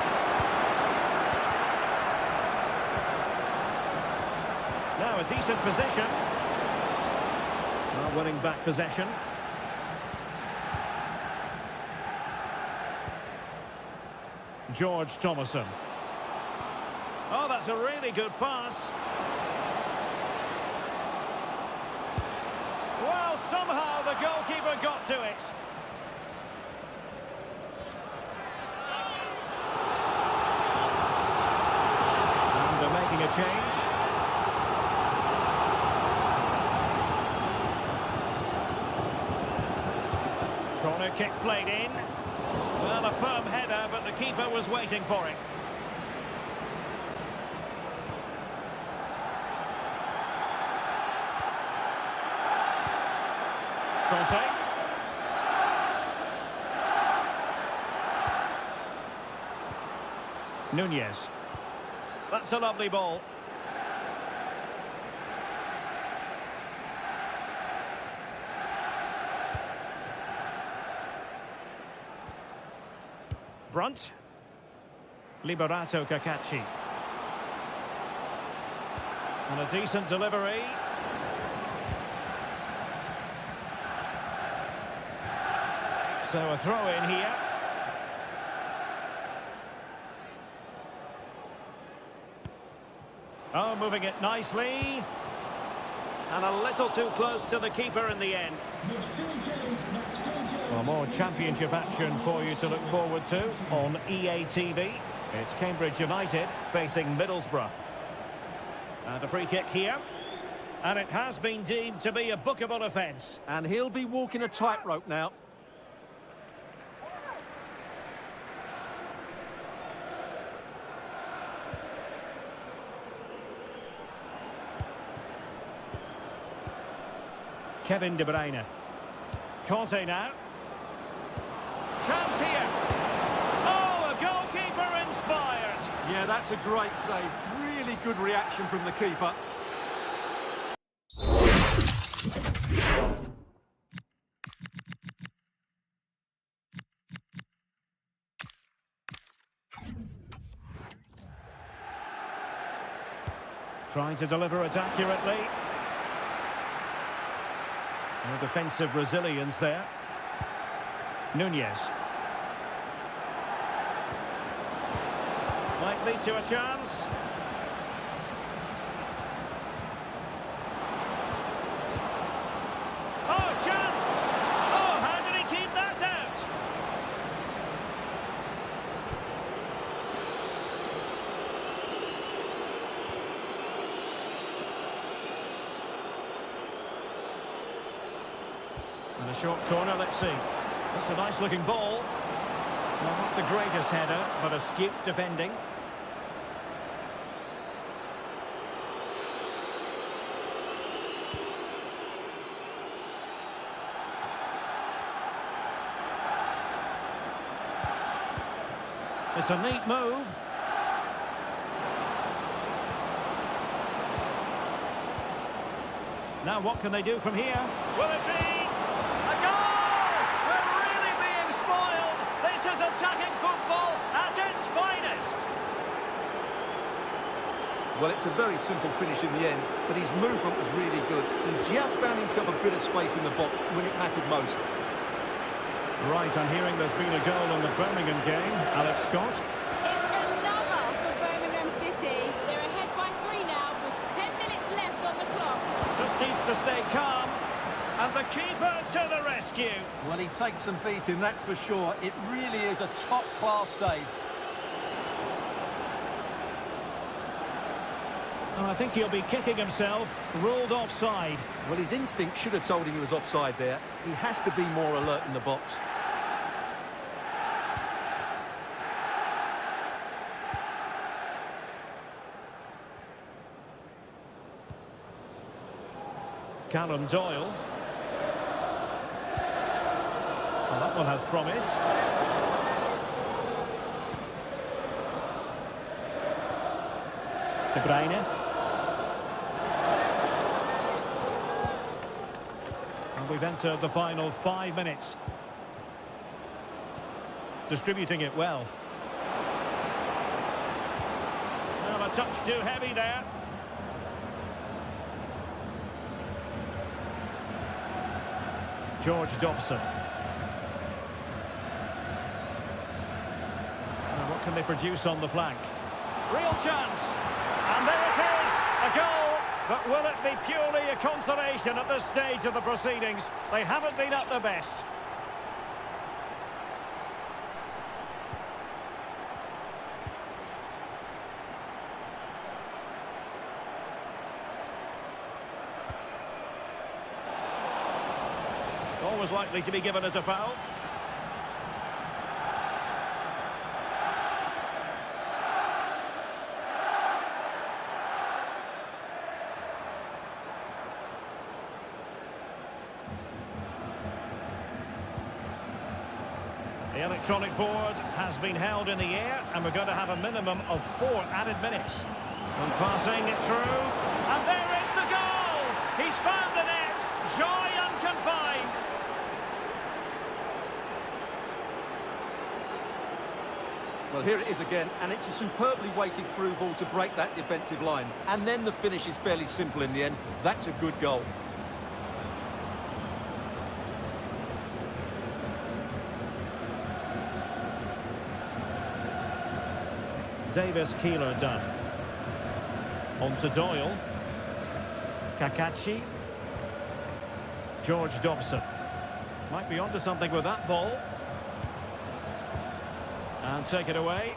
Now a decent position. Well, winning back possession. George Thomason. Oh, that's a really good pass. Well, somehow the goalkeeper got to it. Corner kick played in. Well, a firm header, but the keeper was waiting for it. Conte. Nunez. That's a lovely ball. Brunt. Liberato Cacachi. And a decent delivery. So a throw in here. Oh, moving it nicely. And a little too close to the keeper in the end. Well, more championship action for you to look forward to on EA TV. It's Cambridge United facing Middlesbrough. And a free kick here. And it has been deemed to be a bookable offence. And he'll be walking a tightrope now. Kevin De Bruyne. Conte now. Chance here. Oh, a goalkeeper inspired. Yeah, that's a great save. Really good reaction from the keeper. Trying to deliver it accurately. No defensive resilience there. Nunez. Might lead to a chance. Oh, chance! Oh, how did he keep that out? And a short corner, let's see. That's a nice looking ball. Well, not the greatest header, but astute defending. It's a neat move. Now what can they do from here? Will it be? Attacking football at its finest. Well, it's a very simple finish in the end, but his movement was really good. He just found himself a bit of space in the box when it mattered most. Right, I'm hearing there's been a goal in the Birmingham game. Alex Scott. It's another for Birmingham City. They're ahead by 3 now with 10 minutes left on the clock. Just needs to stay calm. And the keeper to the rescue. Well, he takes some beating, that's for sure. It really is a top-class save. And I think he'll be kicking himself. Ruled offside. Well, his instinct should have told him he was offside there. He has to be more alert in the box. Callum Doyle. Well, that one has promise. De Bruyne. And we've entered the final 5 minutes. Distributing it well. Well, a touch too heavy there. George Dobson. What can they produce on the flank? Real chance. And there it is, a goal. But will it be purely a consolation at this stage of the proceedings? They haven't been at their best. Always likely to be given as a foul. The electronic board has been held in the air, and we're going to have a minimum of 4 added minutes. And passing it through, and there is the goal! He's found the net, joy unconfined. Well, here it is again, and it's a superbly weighted through ball to break that defensive line. And then the finish is fairly simple in the end. That's a good goal. Davis Keeler done. On to Doyle. Kakachi. George Dobson. Might be onto something with that ball. And take it away.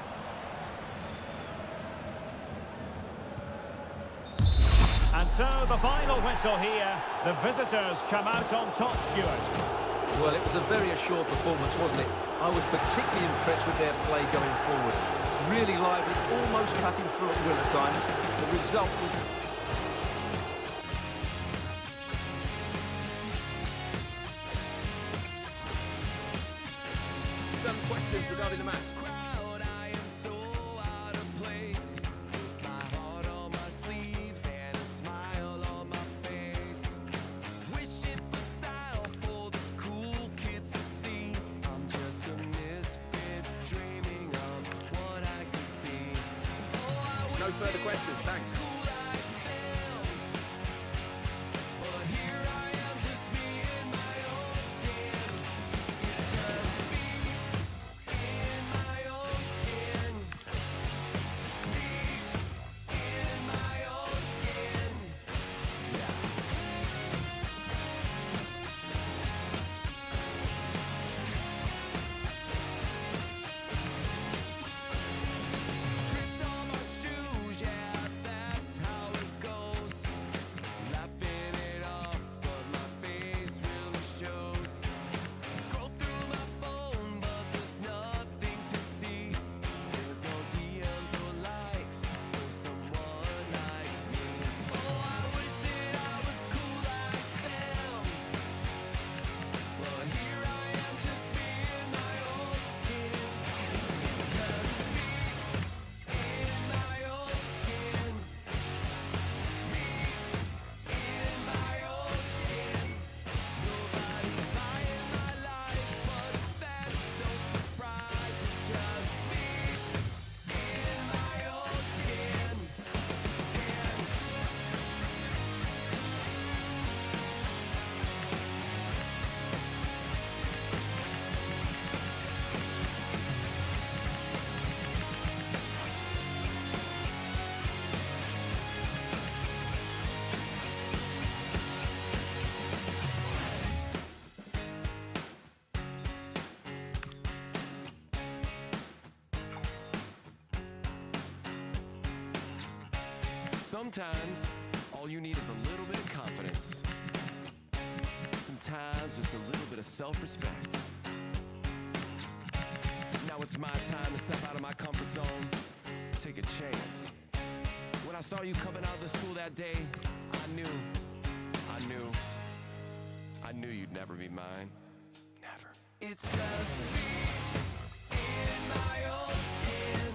And so the final whistle here. The visitors come out on top, Stuart. Well, it was a very assured performance, wasn't it? I was particularly impressed with their play going forward. Really lively, almost cutting through at will at times. The result was... Some questions regarding the match. No further questions, thanks. Sometimes, all you need is a little bit of confidence. Sometimes, just a little bit of self-respect. Now it's my time to step out of my comfort zone, take a chance. When I saw you coming out of the school that day, I knew you'd never be mine. Never. It's just me in my own skin.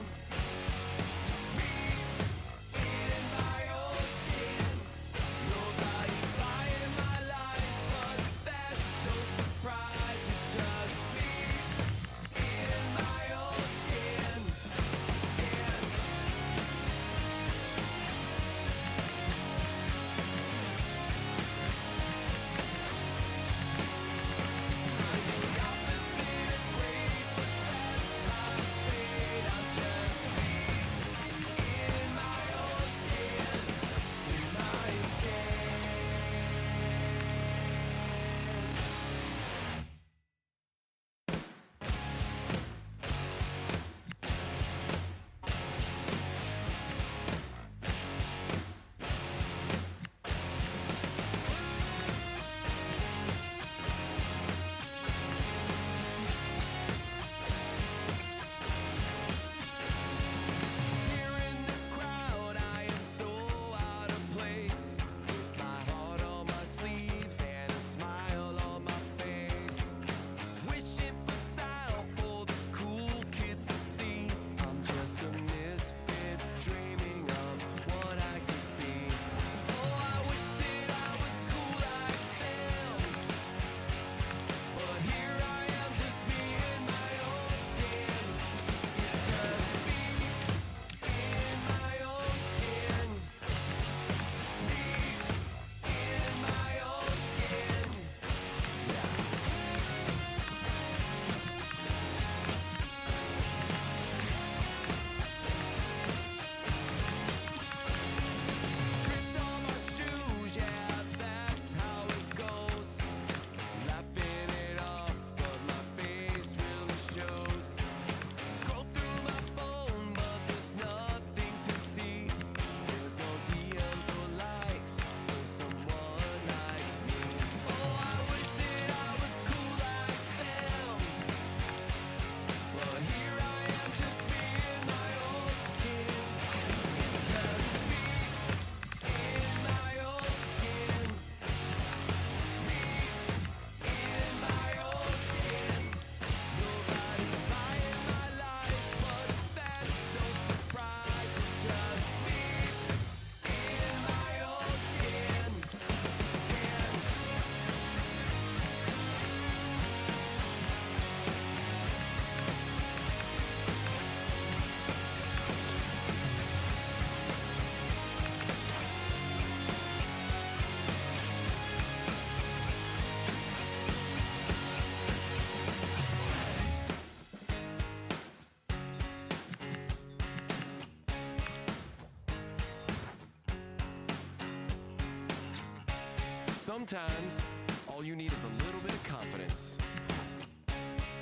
Sometimes, all you need is a little bit of confidence.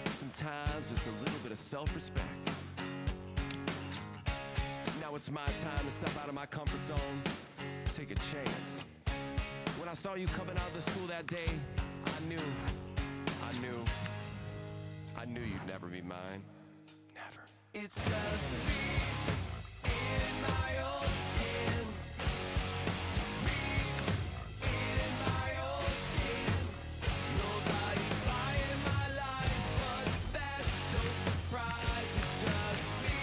Sometimes, just a little bit of self-respect. Now it's my time to step out of my comfort zone, take a chance. When I saw you coming out of the school that day, I knew you'd never be mine. Never. It's just me in my own skin. Me in my own skin. Nobody's buying my lies, but that's no surprise. It's just me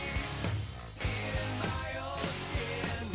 in my own skin.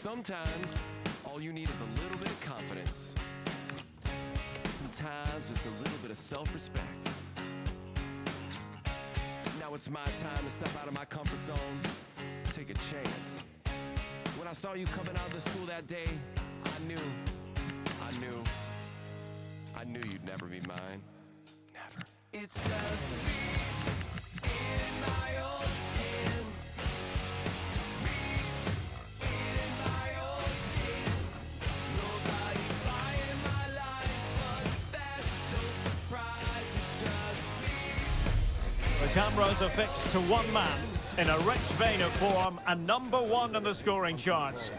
Sometimes, all you need is a little bit of confidence. Sometimes, just a little bit of self-respect. Now it's my time to step out of my comfort zone, take a chance. When I saw you coming out of the school that day, I knew you'd never be mine. Never. It's just me in my own skin. Me in my own skin. Nobody's buying my lies, but that's no surprise. It's just me. The cameras are fixed to one man in a rich vein of form and number one in the scoring charts.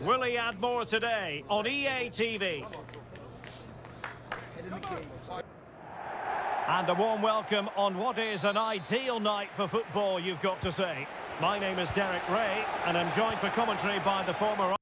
Will he add more today on EA TV? And a warm welcome on what is an ideal night for football, you've got to say. My name is Derek Ray, and I'm joined for commentary by the former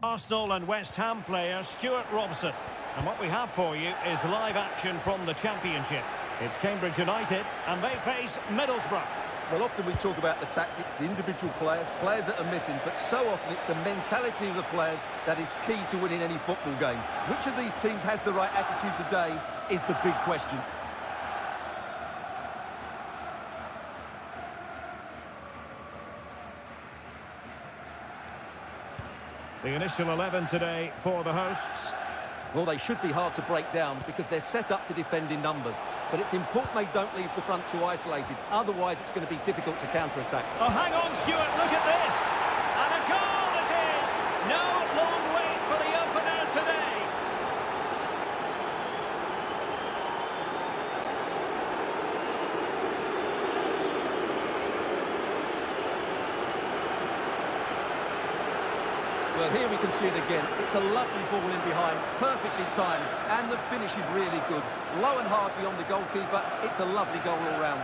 Arsenal and West Ham player Stuart Robson. And what we have for you is live action from the Championship. It's Cambridge United, and they face Middlesbrough. Well, often we talk about the tactics, the individual players, players that are missing, but so often it's the mentality of the players that is key to winning any football game. Which of these teams has the right attitude today is the big question. The initial 11 today for the hosts. Well, they should be hard to break down because they're set up to defend in numbers. But it's important they don't leave the front too isolated. Otherwise, it's going to be difficult to counter-attack. Oh, hang on, Stuart, look at this. And a goal it is. No long wait for the opener today. Well, here we can see it again. It's a lovely ball in behind, perfectly timed, and the finish is really good. Low and hard beyond the goalkeeper. It's a lovely goal all round.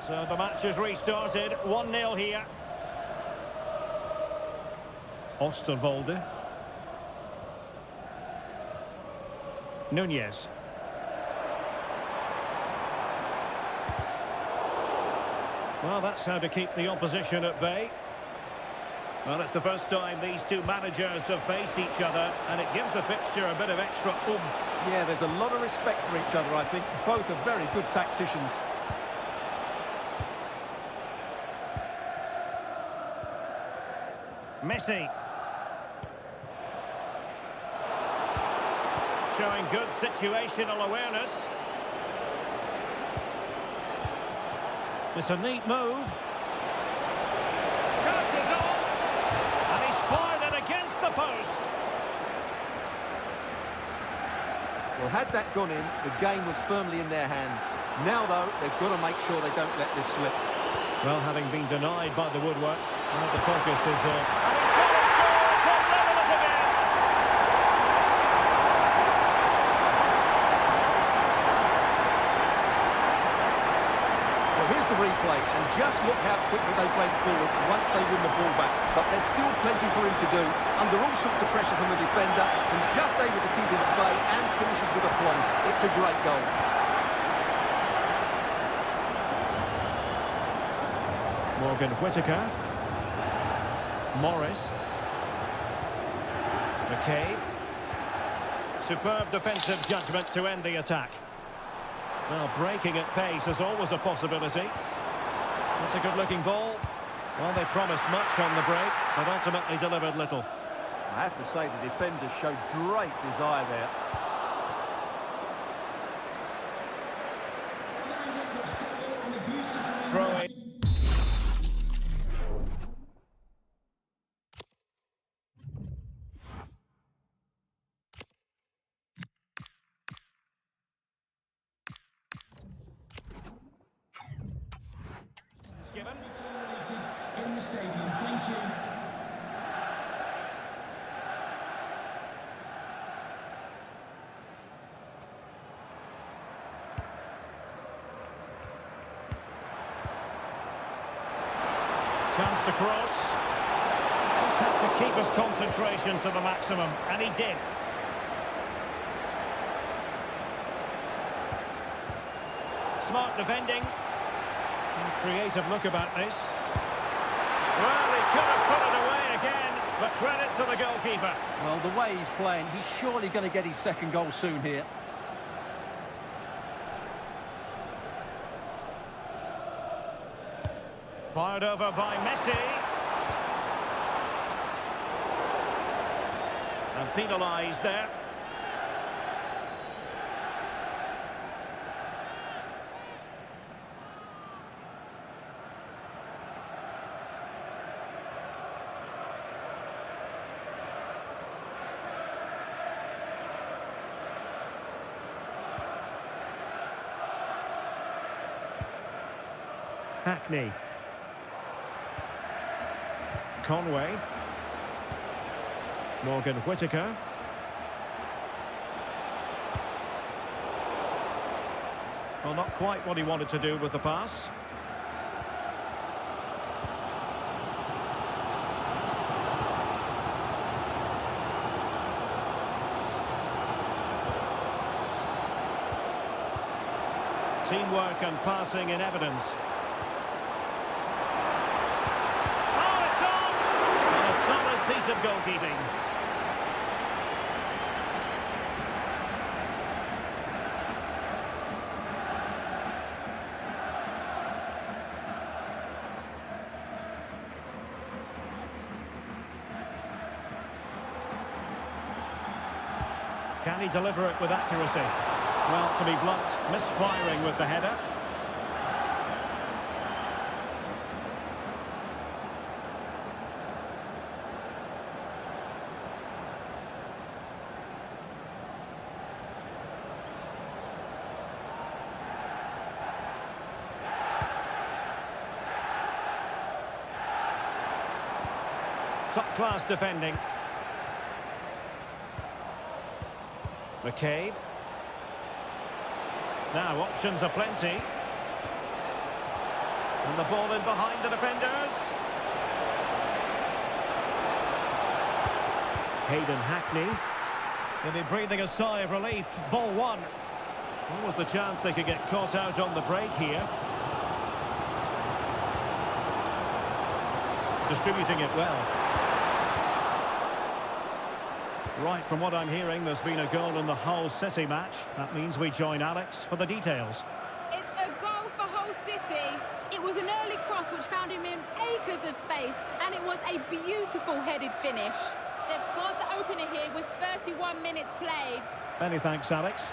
So the match has restarted. 1-0 here. Osterwolde. Nunez. Well, that's how to keep the opposition at bay. Well, it's the first time these two managers have faced each other, and it gives the fixture a bit of extra oomph. Yeah, there's a lot of respect for each other, I think. Both are very good tacticians. Messi. Showing good situational awareness. It's a neat move. Charges on. And he's fired it against the post. Well, had that gone in, the game was firmly in their hands. Now, though, they've got to make sure they don't let this slip. Well, having been denied by the woodwork, the focus is... And he's got to score to level it again. Here's the replay, and just look how quickly they break forward once they win the ball back. But there's still plenty for him to do. Under all sorts of pressure from the defender, he's just able to keep it at bay and finishes with aplomb. It's a great goal. Morgan Whittaker. Morris. McCabe. Superb defensive judgment to end the attack. Well, breaking at pace is always a possibility. It's a good-looking ball. Well, they promised much on the break, but ultimately delivered little. I have to say the defenders showed great desire there. Throw in. Given. In the stadium, thank you. Chance to cross. Just had to keep his concentration to the maximum, and he did. Smart defending. Creative look about this. Well, he could have put it away again, but credit to the goalkeeper. Well, the way he's playing, he's surely going to get his second goal soon here. Fired over by Messi. And penalised there. Hackney. Conway. Morgan Whittaker. Well, not quite what he wanted to do with the pass. Teamwork and passing in evidence. Oh, it's on! And a solid piece of goalkeeping. Can he deliver it with accuracy? Well, to be blunt, misfiring with the header. Top-class defending. McCabe. Now options are plenty. And the ball in behind the defenders. Hayden Hackney. They'll be breathing a sigh of relief. Ball one. What was the chance they could get caught out on the break here? Distributing it well. Right, from what I'm hearing, there's been a goal in the Hull City match. That means we join Alex for the details. It's a goal for Hull City. It was an early cross which found him in acres of space, and it was a beautiful headed finish. They've scored the opener here with 31 minutes played. Many thanks, Alex.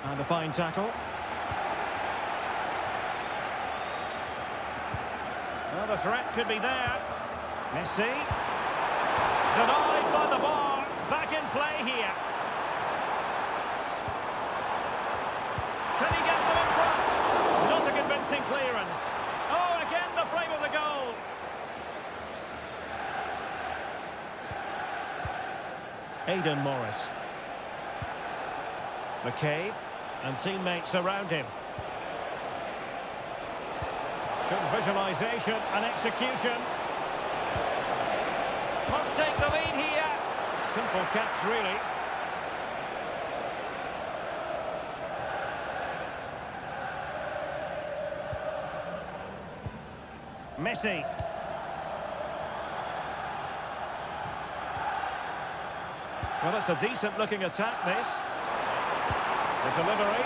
And a fine tackle. Well, the threat could be there. Messi. Denied by the bar. Back in play here. Can he get them in front? Not a convincing clearance. Oh, again the frame of the goal. Aidan Morris. McCabe. And teammates around him. Good visualisation and execution. Must take the lead here. Simple catch, really. Messi. Well, it's a decent-looking attack, this. The delivery.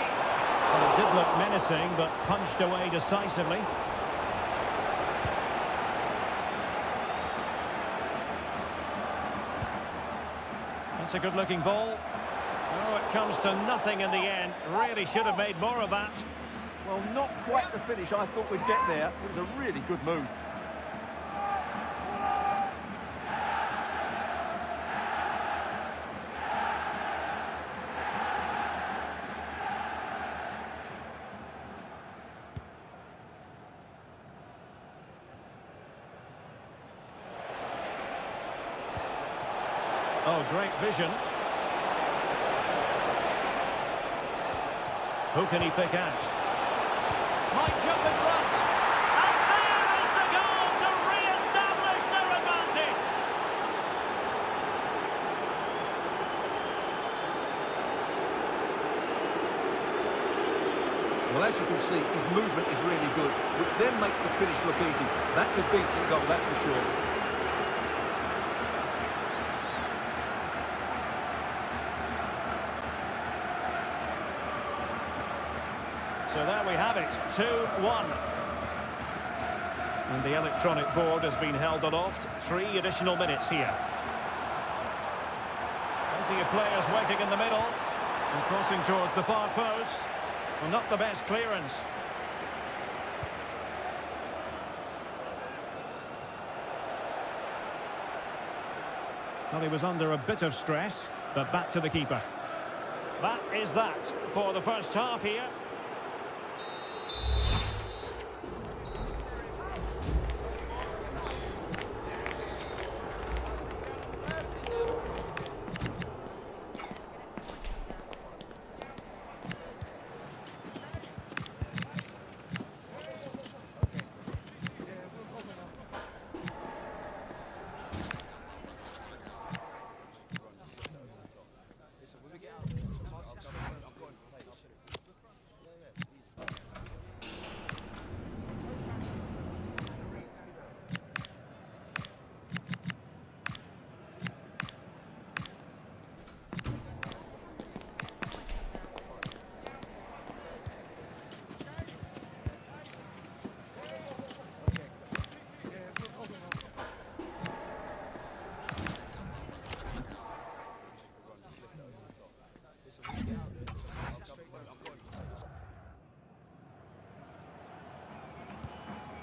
Well, it did look menacing, but punched away decisively. That's a good-looking ball. Oh, it comes to nothing in the end. Really should have made more of that. Well, not quite the finish I thought we'd get there. It was a really good move. Oh, great vision. Who can he pick out? Might jump in front. And there is the goal to re-establish their advantage. Well, as you can see, his movement is really good, which then makes the finish look easy. That's a decent goal, that's for sure. So there we have it, 2-1. And the electronic board has been held aloft. 3 additional minutes here. Plenty of players waiting in the middle. And crossing towards the far post. Well, not the best clearance. Well, he was under a bit of stress, but back to the keeper. That is that for the first half here.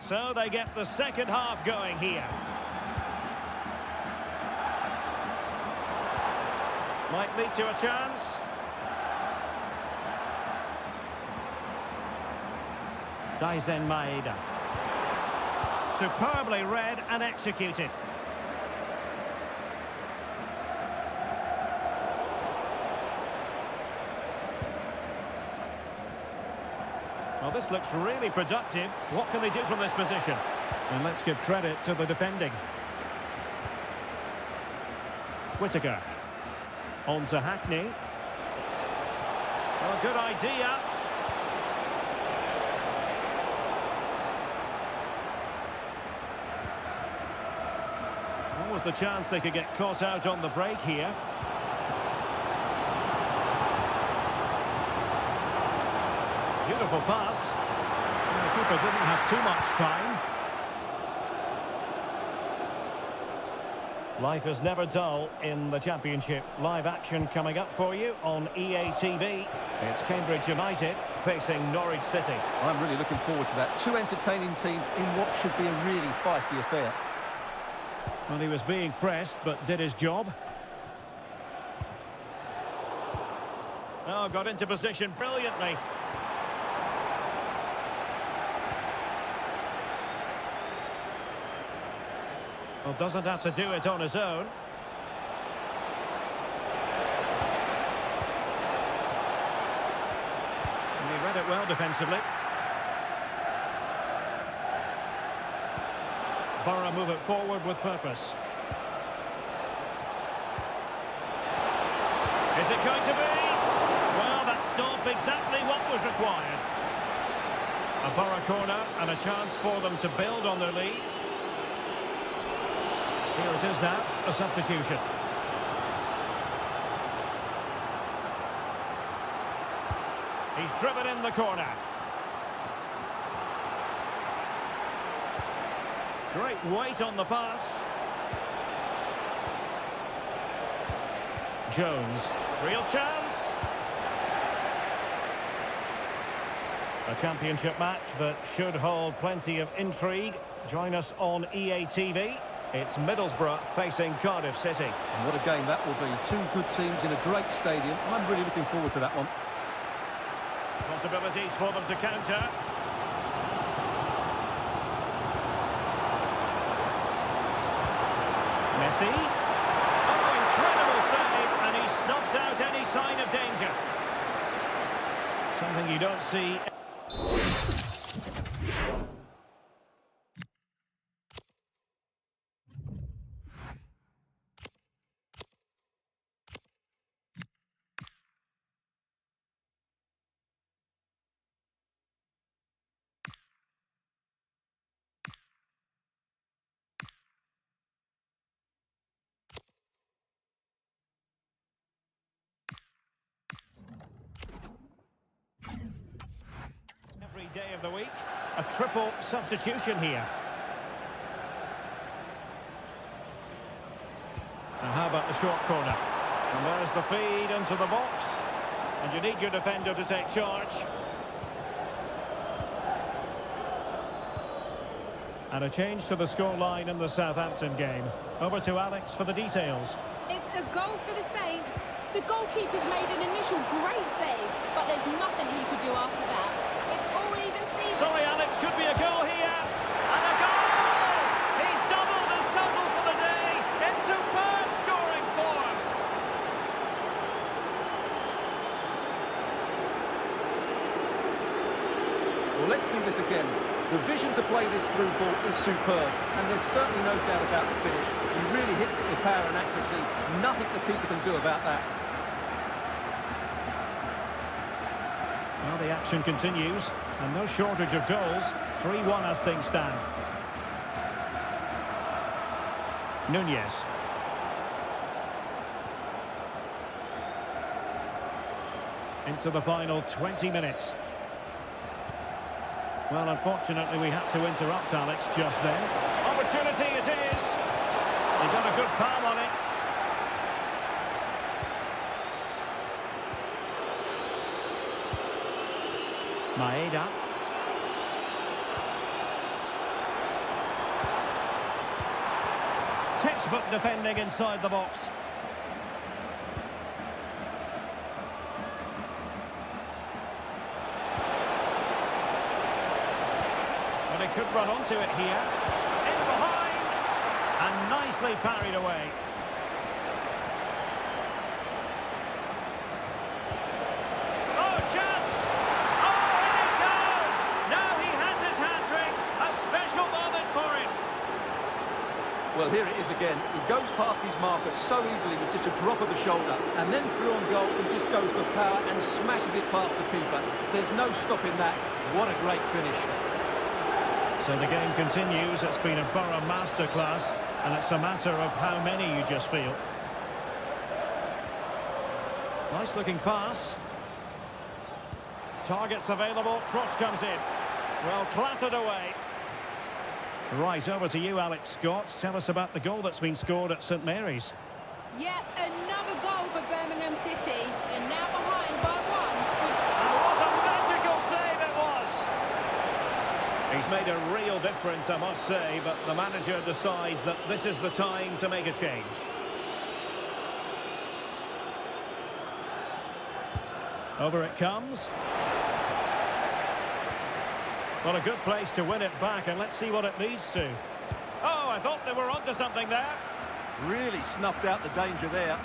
So they get the second half going here. Might lead to a chance. Daizen Maeda. Superbly read and executed. Well, this looks really productive. What can they do from this position? And let's give credit to the defending. Whittaker. On to Hackney. Well, good idea. What was the chance they could get caught out on the break here? Beautiful pass. And the keeper didn't have too much time. Life is never dull in the Championship. Live action coming up for you on EA TV. It's Cambridge United facing Norwich City. I'm really looking forward to that. Two entertaining teams in what should be a really feisty affair. Well, he was being pressed, but did his job. Oh, got into position brilliantly. Well, doesn't have to do it on his own. And he read it well defensively. Borough move it forward with purpose. Is it going to be? Well, that stopped exactly what was required. A Borough corner and a chance for them to build on their lead. Here it is now, a substitution. He's driven in the corner. Great weight on the pass. Jones, real chance. A championship match that should hold plenty of intrigue. Join us on EA TV. It's Middlesbrough facing Cardiff City. And what a game that will be. Two good teams in a great stadium. I'm really looking forward to that one. Possibilities for them to counter. Messi. Oh, incredible save, and he snuffed out any sign of danger. Something you don't see. Every day of the week, a triple substitution here. And how about the short corner? And there's the feed into the box. And you need your defender to take charge. And a change to the scoreline in the Southampton game. Over to Alex for the details. It's a goal for the Saints. The goalkeeper's made an initial great save, but there's nothing he could do after that. It's all even Steven. Sorry, Alex, could be a goal here. And a goal! He's doubled his total for the day in superb scoring form. Well, let's see this again. The vision to play this through ball is superb, and there's certainly no doubt about the finish. He really hits it with power and accuracy. Nothing the keeper can do about that. Well, the action continues, and no shortage of goals. 3-1 as things stand. Nunez. Into the final 20 minutes. Well, unfortunately, we had to interrupt Alex just then. Opportunity it is. He got a good palm on it. Maeda. Textbook defending inside the box. But he could run onto it here. In behind. And nicely parried away. Oh, chance! Oh, in it goes! Now he has his hat-trick. A special moment for him. Well, here it is again. He goes past his marker so easily with just a drop of the shoulder. And then through on goal, he just goes for power and smashes it past the keeper. There's no stopping that. What a great finish. So the game continues. It's been a Borough masterclass, and it's a matter of how many you just feel. Nice looking pass. Targets available. Cross comes in. Well, clattered away. Right, over to you, Alex Scott. Tell us about the goal that's been scored at St Mary's. Yep, another goal for Birmingham City. They're now behind by 1. And what a magical save it was! He's made a real difference, I must say, but the manager decides that this is the time to make a change. Over it comes. Well, a good place to win it back, and let's see what it leads to. Oh, I thought they were onto something there. Really snuffed out the danger there.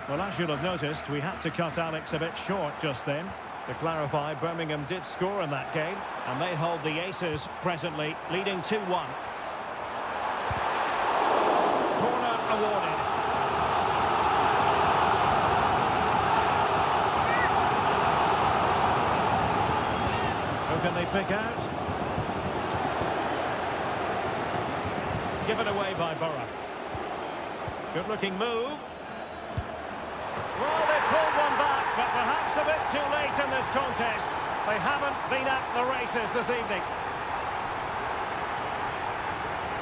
Well, as you'll have noticed, we had to cut Alex a bit short just then. To clarify, Birmingham did score in that game, and they hold the aces presently, leading 2-1. Corner awarded. Can they pick out? Given away by Borough. Good looking move. Well, they pulled one back, but perhaps a bit too late in this contest. They haven't been at the races this evening.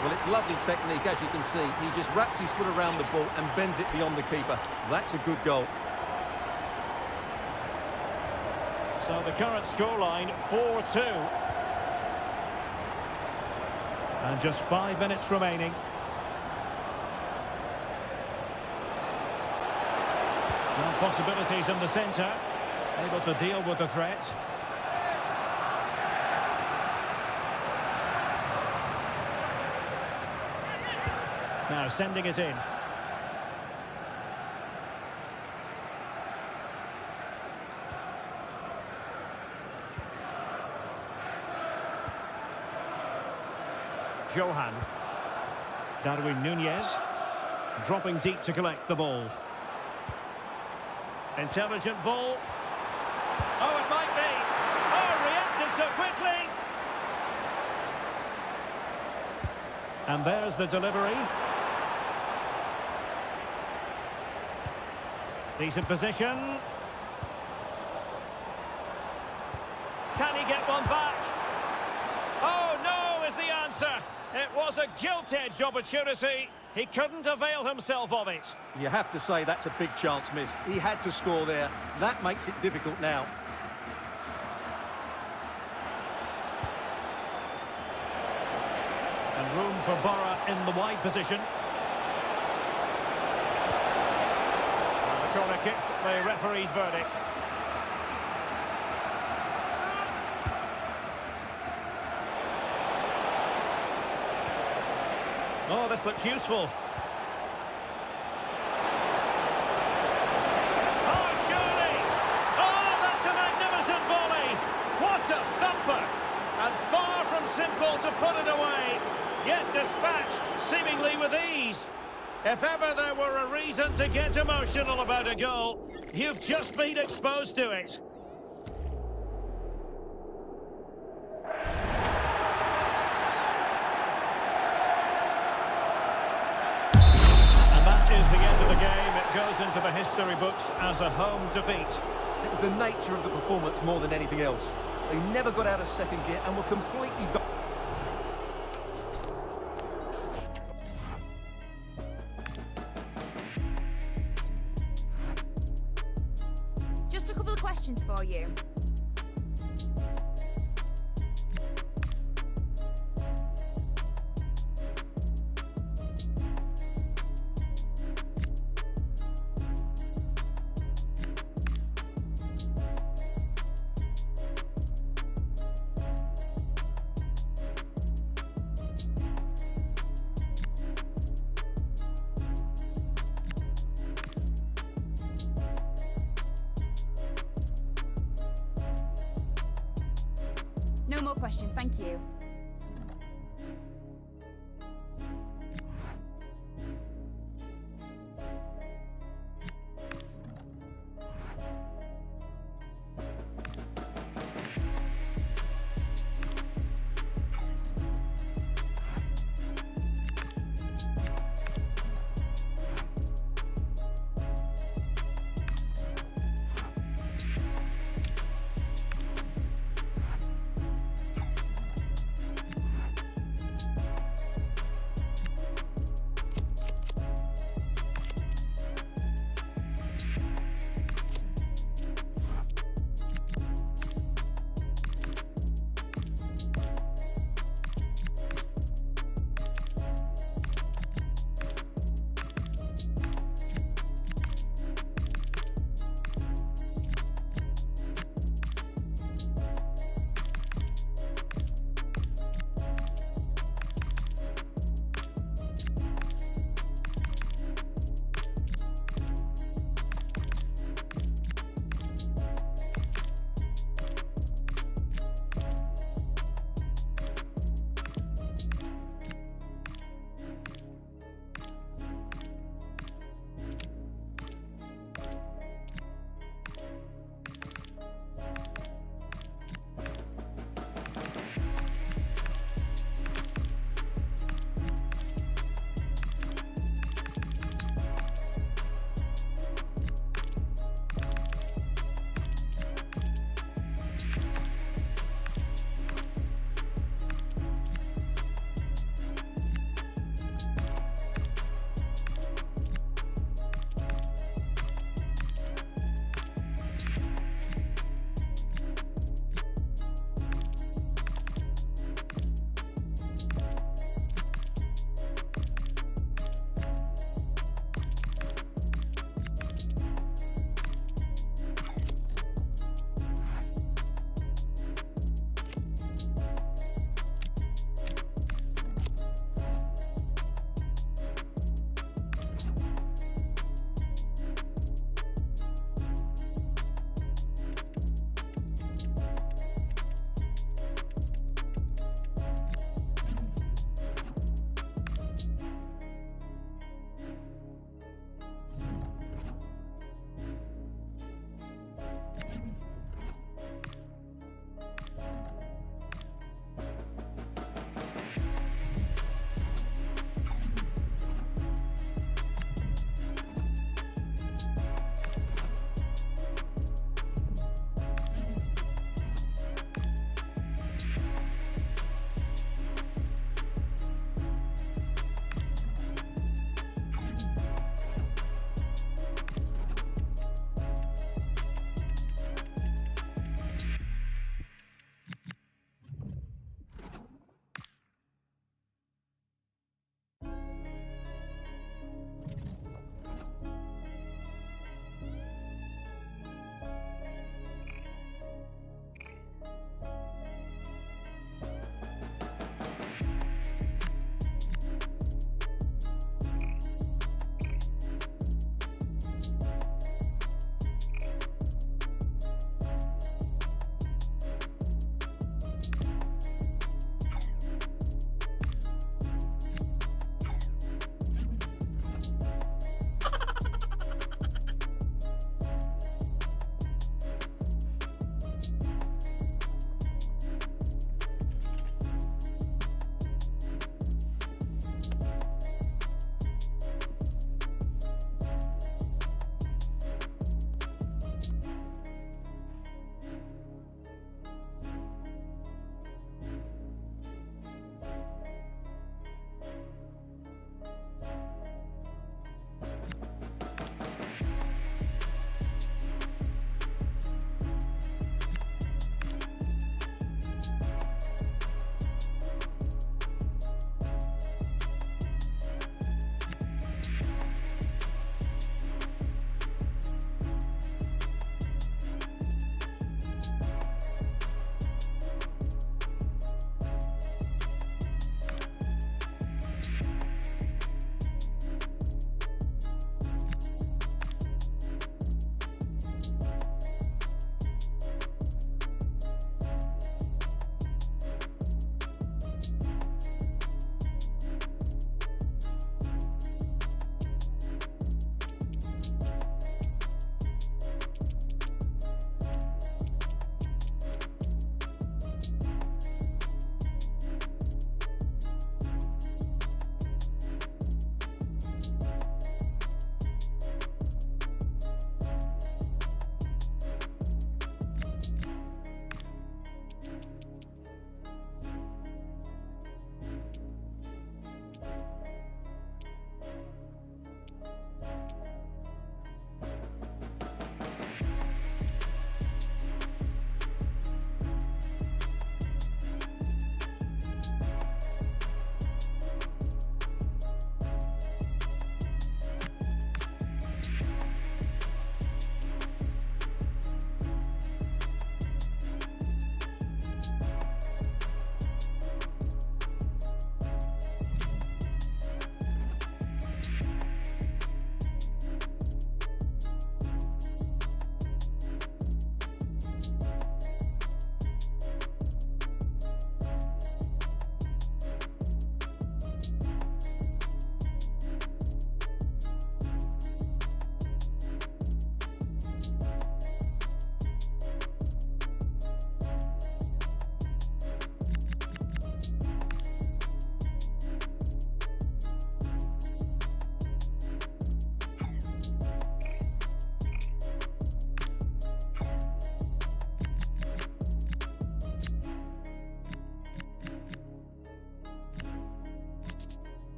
Well, it's lovely technique, as you can see. He just wraps his foot around the ball and bends it beyond the keeper. That's a good goal. So the current scoreline, 4-2. And just 5 minutes remaining. Well, possibilities in the centre. Able to deal with the threat. Now sending it in. Johan. Darwin Nunez. Dropping deep to collect the ball. Intelligent ball. Oh, it might be. Oh, reacted so quickly. And there's the delivery. Decent position. Can he get one back? Oh, no is the answer. It was a gilt-edged opportunity. He couldn't avail himself of it. You have to say that's a big chance missed. He had to score there. That makes it difficult now. And room for Borough in the wide position. And the corner kick, the referee's verdict. Oh, this looks useful. Oh, surely! Oh, that's a magnificent volley! What a thumper! And far from simple to put it away, yet dispatched seemingly with ease. If ever there were a reason to get emotional about a goal, you've just been exposed to it. Goes into the history books as a home defeat. It was the nature of the performance more than anything else. They never got out of second gear and were completely... Just a couple of questions for you. No more questions, thank you.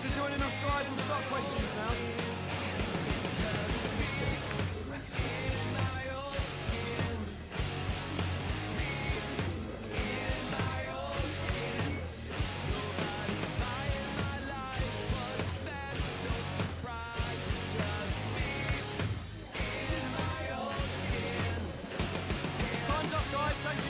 Thanks for joining us, guys. We'll start questions now. Time's up, guys. Thanks.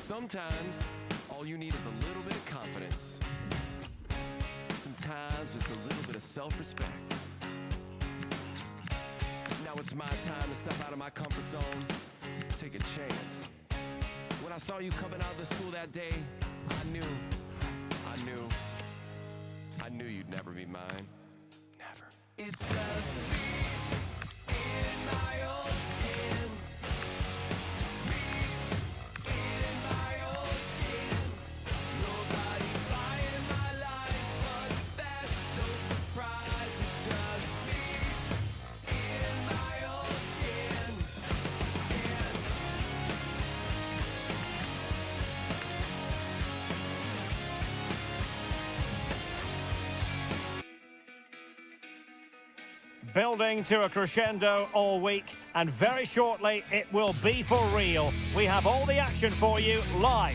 Sometimes, all you need is a little bit of confidence. Sometimes it's a little bit of self-respect. Now it's my time to step out of my comfort zone, take a chance. When I saw you coming out of the school that day, I knew you'd never be mine. Never. It's just me in my own skin. Me in my own skin. Nobody's buying my lies, but that's no surprise. It's just me in my own skin. Building to a crescendo all week, and very shortly it will be for real. We have all the action for you live.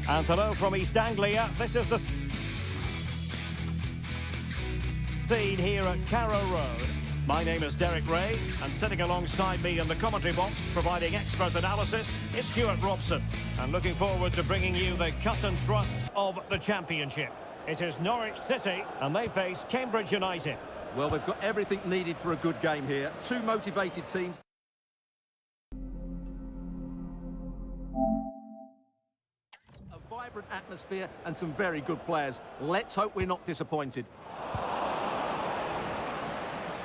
And hello from East Anglia. This is the scene here at Carrow Road. My name is Derek Ray, and sitting alongside me in the commentary box, providing expert analysis, is Stuart Robson. And looking forward to bringing you the cut and thrust of the Championship. It is Norwich City, and they face Cambridge United. Well, we've got everything needed for a good game here. Two motivated teams. A vibrant atmosphere and some very good players. Let's hope we're not disappointed.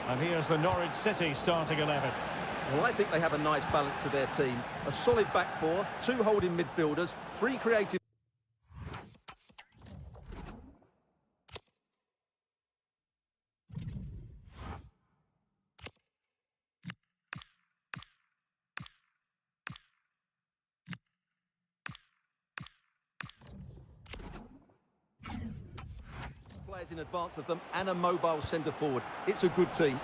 And here's the Norwich City starting 11. Well, I think they have a nice balance to their team. A solid back four, two holding midfielders, three creative... players in advance of them and a mobile centre forward. It's a good team.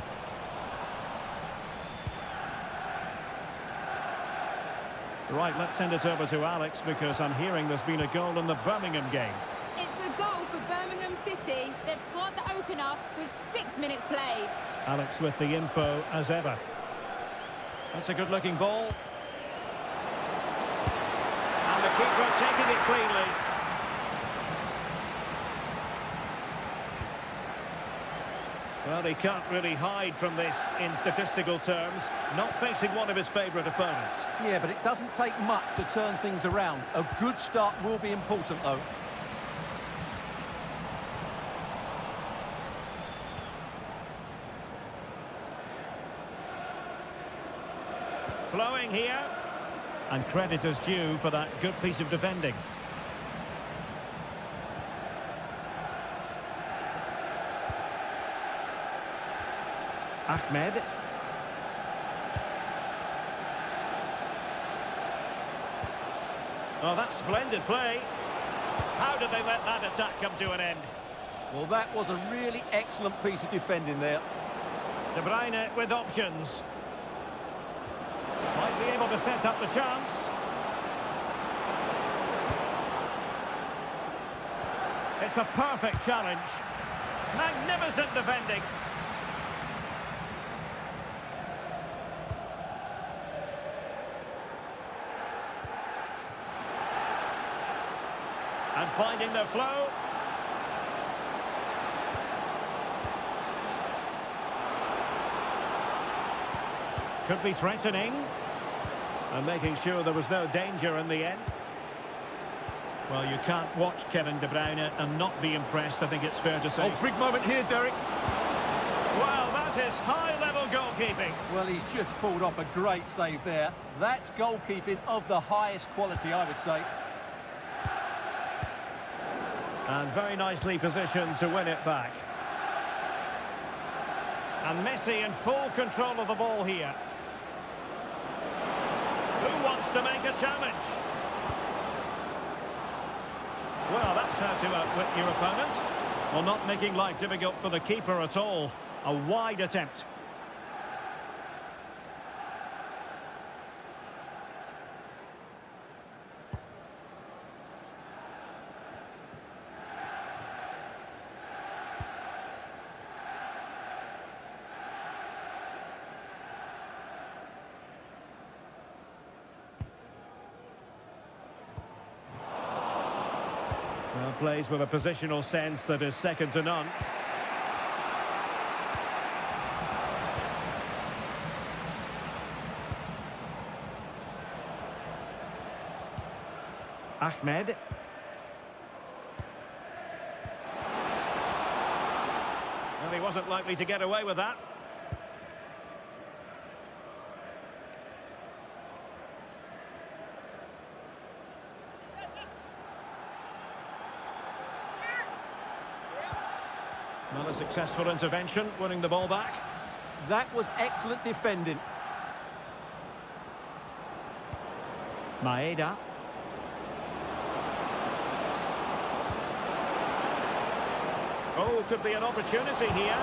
Right, let's send it over to Alex, because I'm hearing there's been a goal in the Birmingham game. It's a goal for Birmingham City. They've scored the opener with 6 minutes played. Alex with the info as ever. That's a good-looking ball. And the keeper taking it cleanly. Well, he can't really hide from this in statistical terms, not facing one of his favourite opponents. Yeah, but it doesn't take much to turn things around. A good start will be important, though. Flowing here. And credit is due for that good piece of defending. Ahmed. Oh, that's splendid play. How did they let that attack come to an end? Well, that was a really excellent piece of defending there. De Bruyne with options. Might be able to set up the chance. It's a perfect challenge. Magnificent defending. And finding the flow. Could be threatening. And making sure there was no danger in the end. Well, you can't watch Kevin De Bruyne and not be impressed, I think it's fair to say. Oh, big moment here, Derek. Well, that is high-level goalkeeping. Well, he's just pulled off a great save there. That's goalkeeping of the highest quality, I would say. And very nicely positioned to win it back. And Messi in full control of the ball here. Who wants to make a challenge? Well, that's how to outwit your opponent. Well, not making life difficult for the keeper at all. A wide attempt. Well, plays with a positional sense that is second to none. Ahmed. Well, he wasn't likely to get away with that. Not a successful intervention, winning the ball back. That was excellent defending. Maeda. Oh, could be an opportunity here.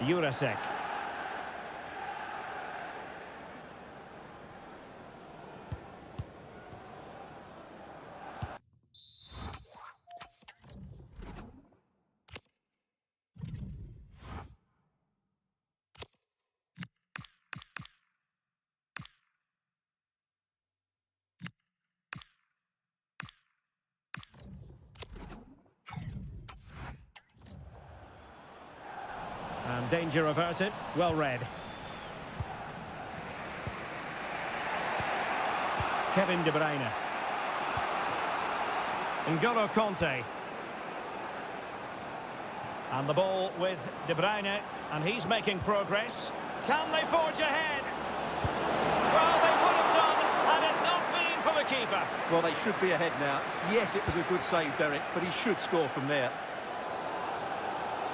Jurasek. And danger averted. Well read. Kevin De Bruyne. N'Golo Conte. And the ball with De Bruyne. And he's making progress. Can they forge ahead? Well, they would have done had it not been for the keeper. Well, they should be ahead now. Yes, it was a good save, Derek, but he should score from there.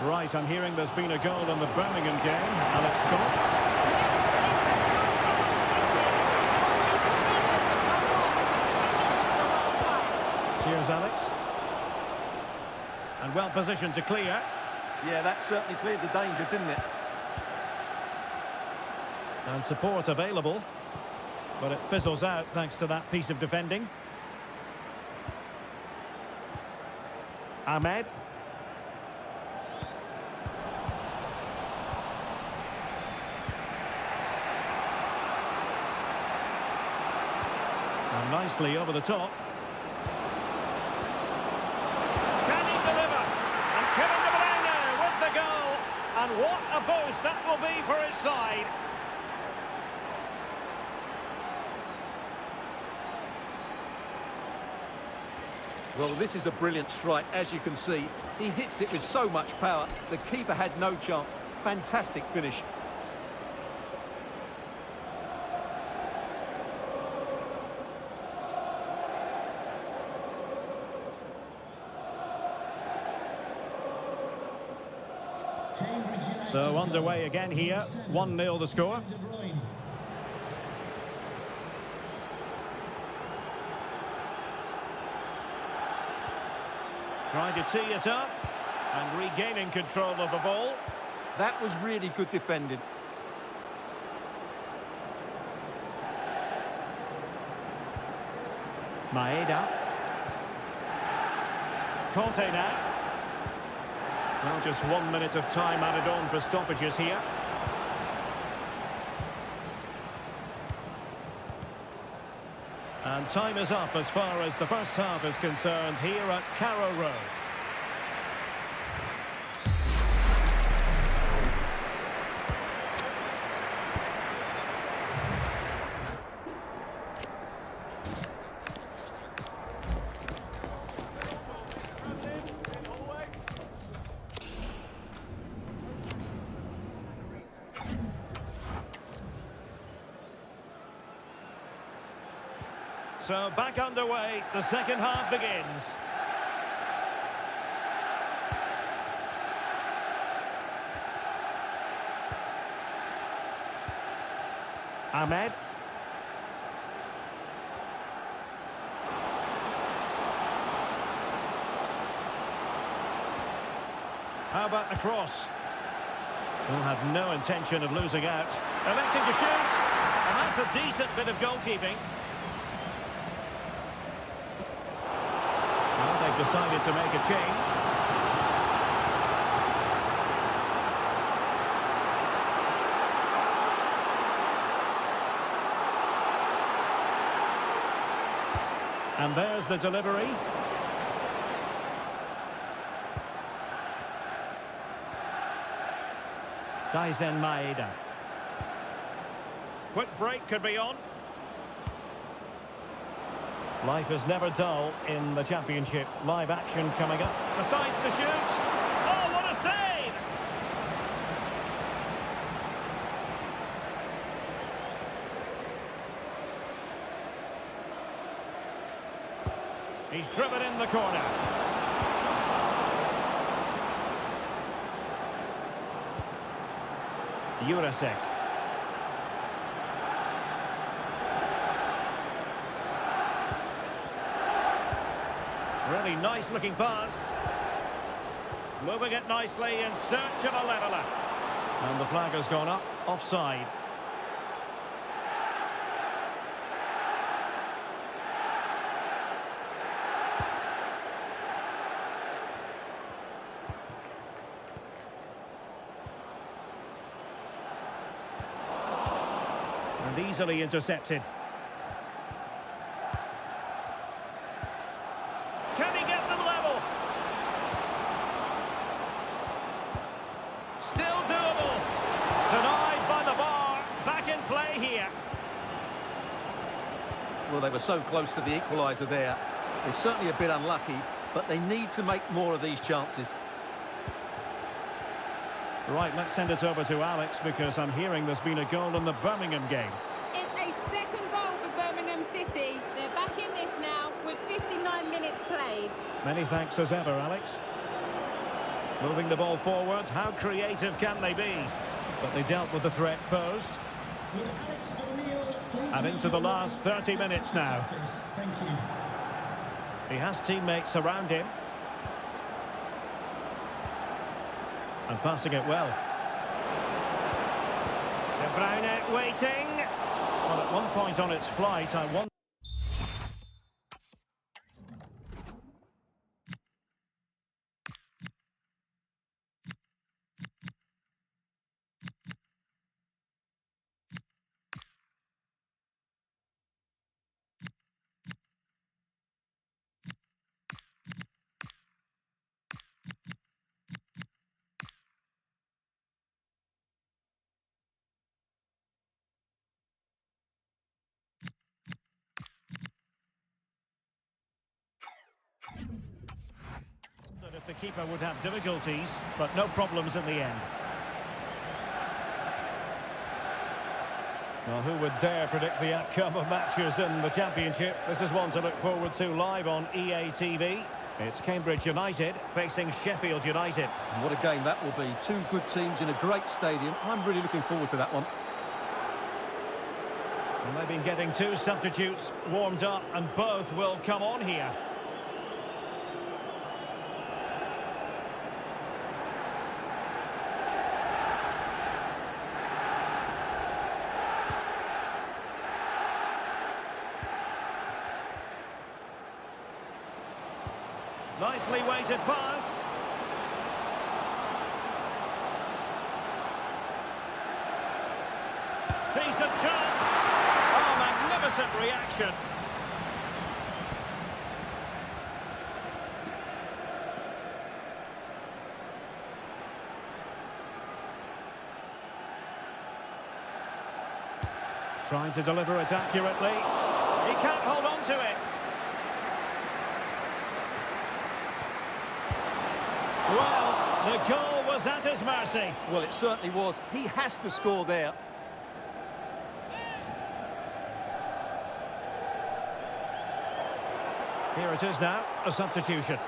Right, I'm hearing there's been a goal in the Birmingham game. Alex Scott. Cheers, Alex. And well positioned to clear. Yeah, that certainly cleared the danger, didn't it? And support available. But it fizzles out thanks to that piece of defending. Ahmed. And nicely over the top. Can he deliver? And Kevin De Bruyne with the goal. And what a boost that will be for his side. Well, this is a brilliant strike, as you can see. He hits it with so much power. The keeper had no chance. Fantastic finish. So underway again here. 1-0 the score. Trying to tee it up and regaining control of the ball. That was really good defending. Maeda. Conte now. Well, just 1 minute of time added on for stoppages here. And time is up as far as the first half is concerned here at Carrow Road. So back underway, the second half begins. Ahmed. How about the cross? Will have no intention of losing out. Electing to shoot. And that's a decent bit of goalkeeping. Well, they've decided to make a change. And there's the delivery. Daizen Maeda. Quick break could be on. Life is never dull in the Championship. Live action coming up. Decides to shoot. Oh, what a save! He's driven in the corner. Jurasek. Really nice looking pass. Moving it nicely in search of a leveller. And the flag has gone up, offside. And easily intercepted. Can he get them level? Still doable. Denied by the bar. Back in play here. Well, they were so close to the equaliser there. It's certainly a bit unlucky, but they need to make more of these chances. Right, let's send it over to Alex, because I'm hearing there's been a goal in the Birmingham game. It's a second goal for Birmingham City. They're back in this now with 59 minutes played. Many thanks as ever, Alex. Moving the ball forward, how creative can they be? But they dealt with the threat posed. Would Alex O'Neill please And into the last 30 minutes now. Thank you. He has teammates around him. And passing it well. De Bruyne waiting. Well, at one point on its flight, I wonder... if the keeper would have difficulties, but no problems in the end. Well, who would dare predict the outcome of matches in the Championship? This is one to look forward to live on EA TV. It's Cambridge United facing Sheffield United. And what a game that will be. Two good teams in a great stadium. I'm really looking forward to that one. And they've been getting two substitutes warmed up, and both will come on here. Nicely weighted pass. Decent chance. Oh, magnificent reaction. Trying to deliver it accurately. He can't hold on to it. Well, the goal was at his mercy. Well, it certainly was. He has to score there. Here it is now, a substitution.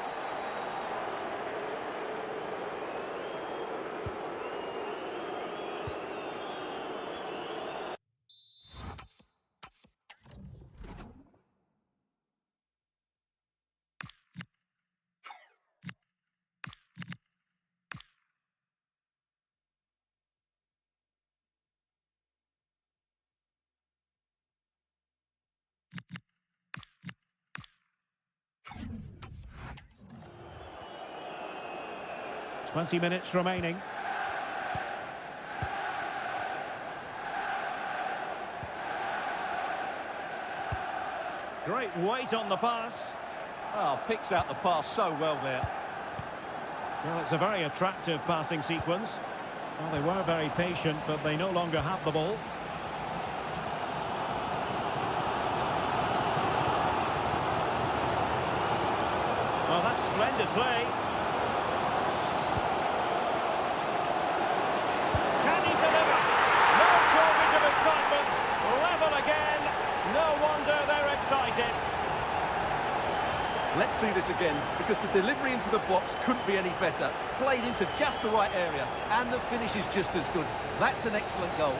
Twenty minutes remaining. Great weight on the pass. Oh, picks out the pass so well there. Well, it's a very attractive passing sequence. Well, they were very patient, but they no longer have the ball. Oh, that's splendid play. Can he deliver? No shortage of excitement. Level again. No wonder they're excited. Let's see this again, because the delivery into the box couldn't be any better. Played into just the right area, and the finish is just as good. That's an excellent goal.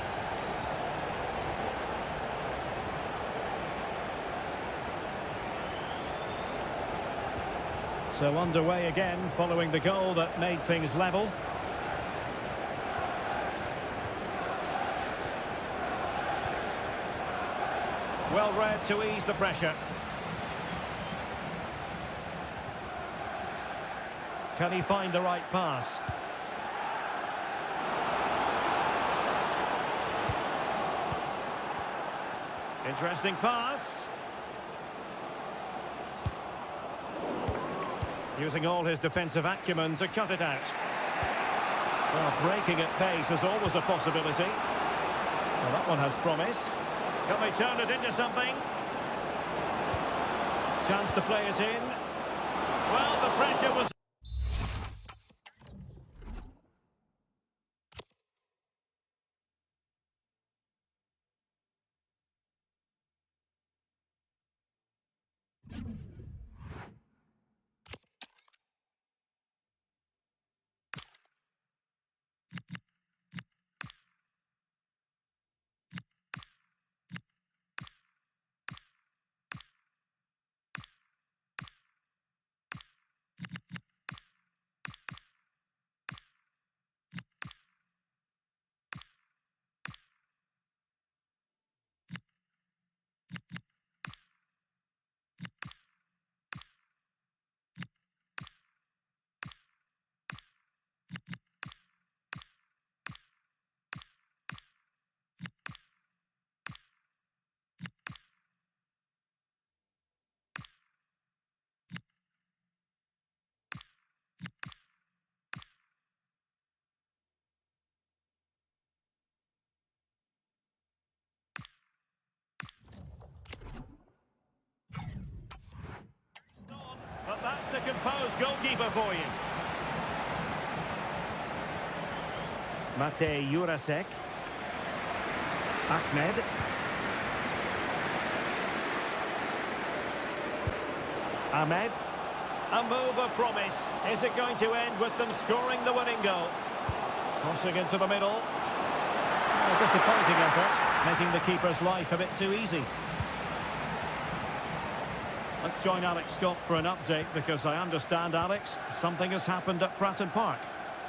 So underway again, following the goal that made things level. Well read to ease the pressure. Can he find the right pass? Interesting pass. Using all his defensive acumen to cut it out. Well, breaking at pace is always a possibility. Well, that one has promise. Can they turn it into something? Chance to play it in. Well, the pressure was... But that's a composed goalkeeper for you. Matej Jurasek. Ahmed. Ahmed. A move of promise. Is it going to end with them scoring the winning goal? Crossing into the middle. A disappointing effort, making the keeper's life a bit too easy. Let's join Alex Scott for an update, because I understand, Alex, something has happened at Fratton Park.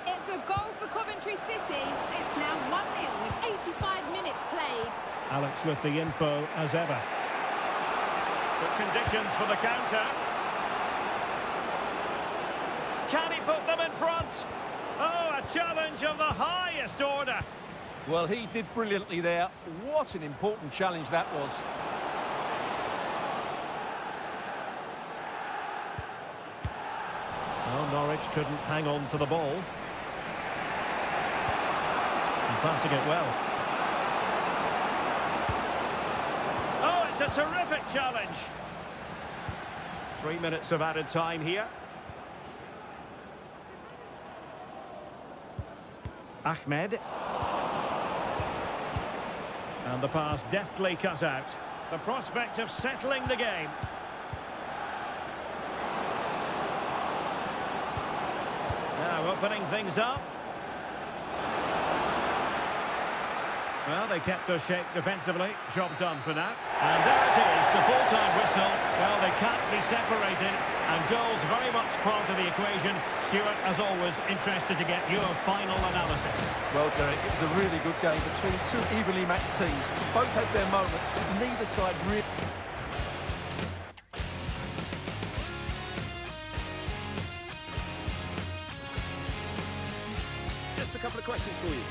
It's a goal for Coventry City. It's now 1-0 with 85 minutes played. Alex with the info as ever. Good conditions for the counter. Can he put them in front? Oh, a challenge of the highest order. Well, he did brilliantly there. What an important challenge that was. Well, Norwich couldn't hang on to the ball. And passing it well. Oh, it's a terrific challenge. 3 minutes of added time here. Ahmed. And the pass deftly cut out. The prospect of settling the game. opening things up. Well, they kept their shape defensively. Job done for now. And there it is, the full-time whistle. Well, they can't be separated. And goals very much part of the equation. Stuart, as always, interested to get your final analysis. Well, Derek, it was a really good game between two evenly matched teams. Both had their moments, but neither side really... Just a couple of questions for you.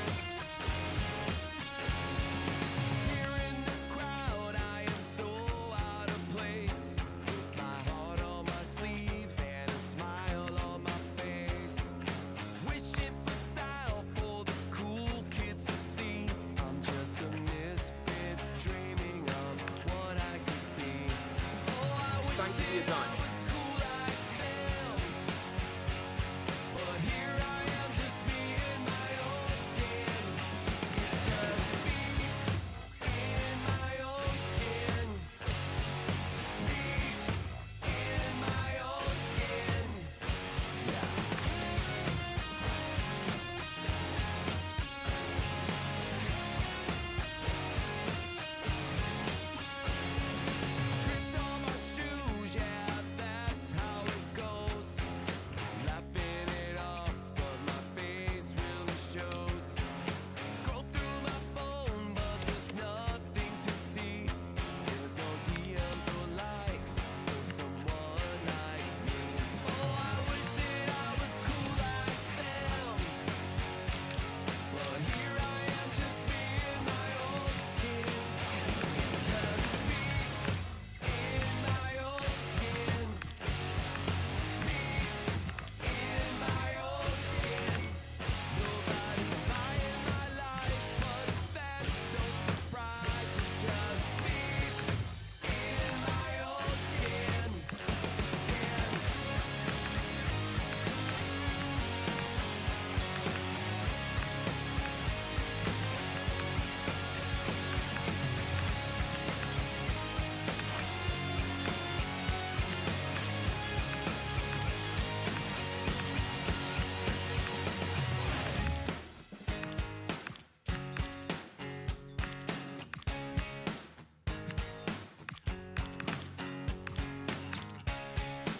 Thank you for your time.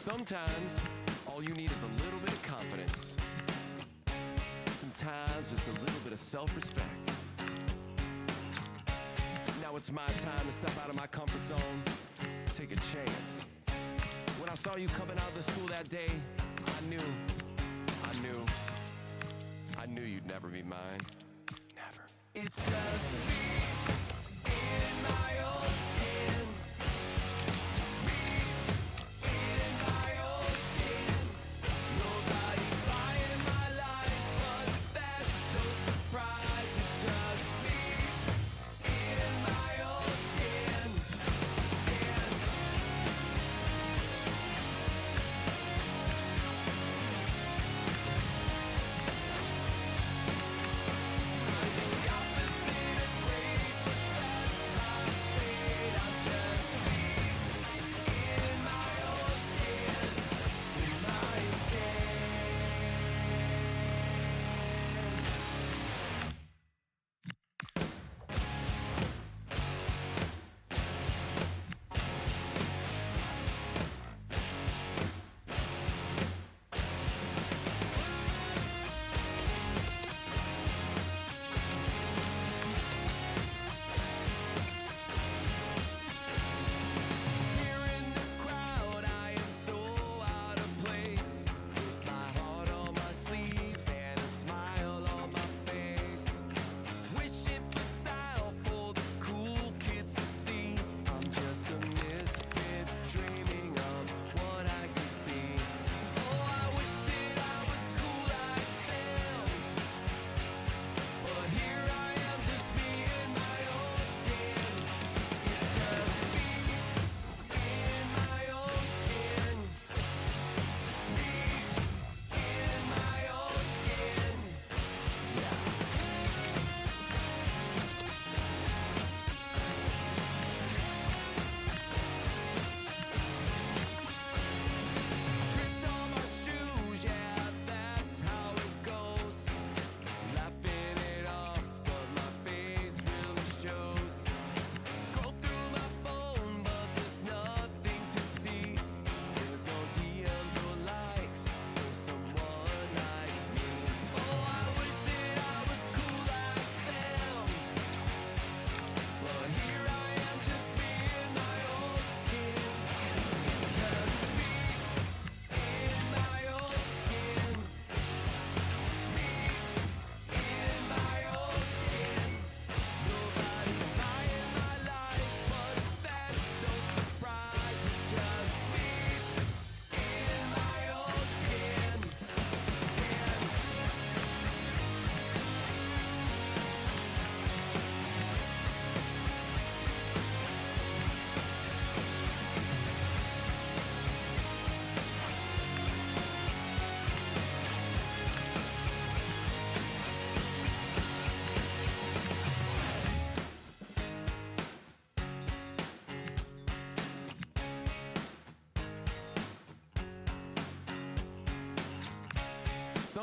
Sometimes, all you need is a little bit of confidence. Sometimes, just a little bit of self-respect. Now it's my time to step out of my comfort zone, take a chance. When I saw you coming out of the school that day, I knew you'd never be mine. Never. It's just me in my own skin.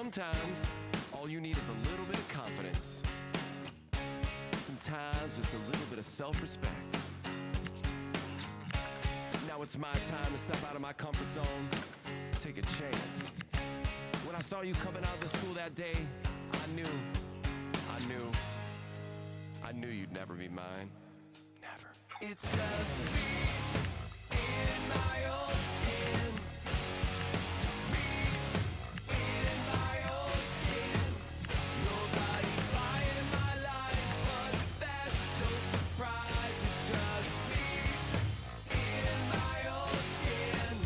Sometimes, all you need is a little bit of confidence. Sometimes, just a little bit of self-respect. Now it's my time to step out of my comfort zone, take a chance. When I saw you coming out of the school that day, I knew you'd never be mine. Never. It's just me in my own skin. Me in my own skin. Nobody's buying my lies, but that's no surprise. It's just me in my own skin.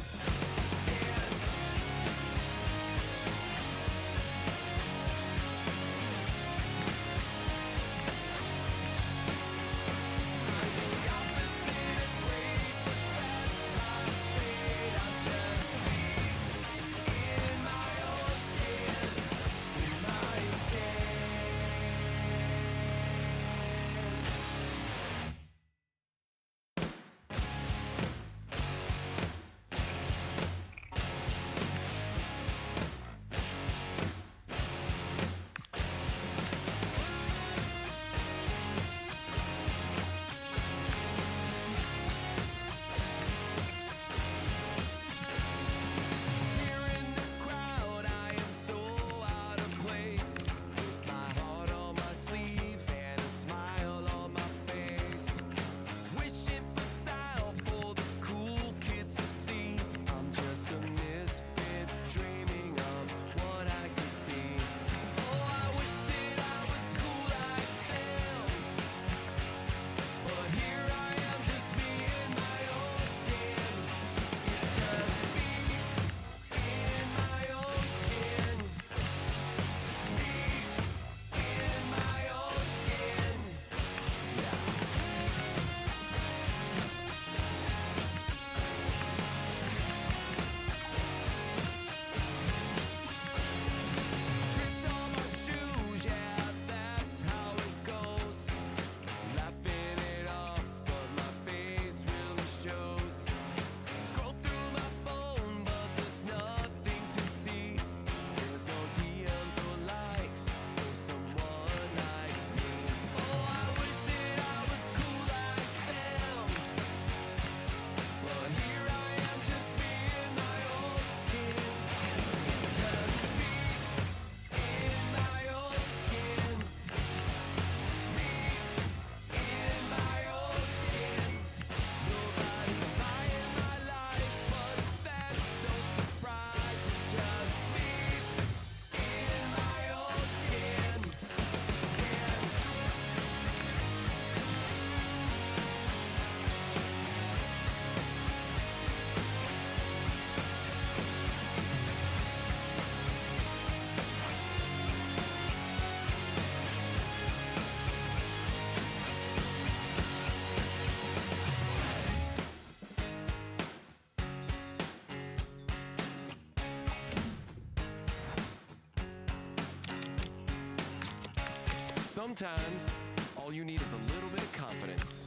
Sometimes, all you need is a little bit of confidence.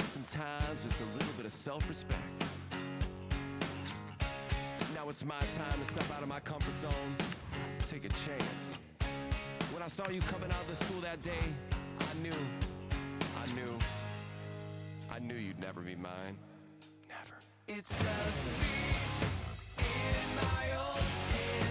Sometimes, just a little bit of self-respect. Now it's my time to step out of my comfort zone, take a chance. When I saw you coming out of the school that day, I knew you'd never be mine. Never. It's just me in my own skin.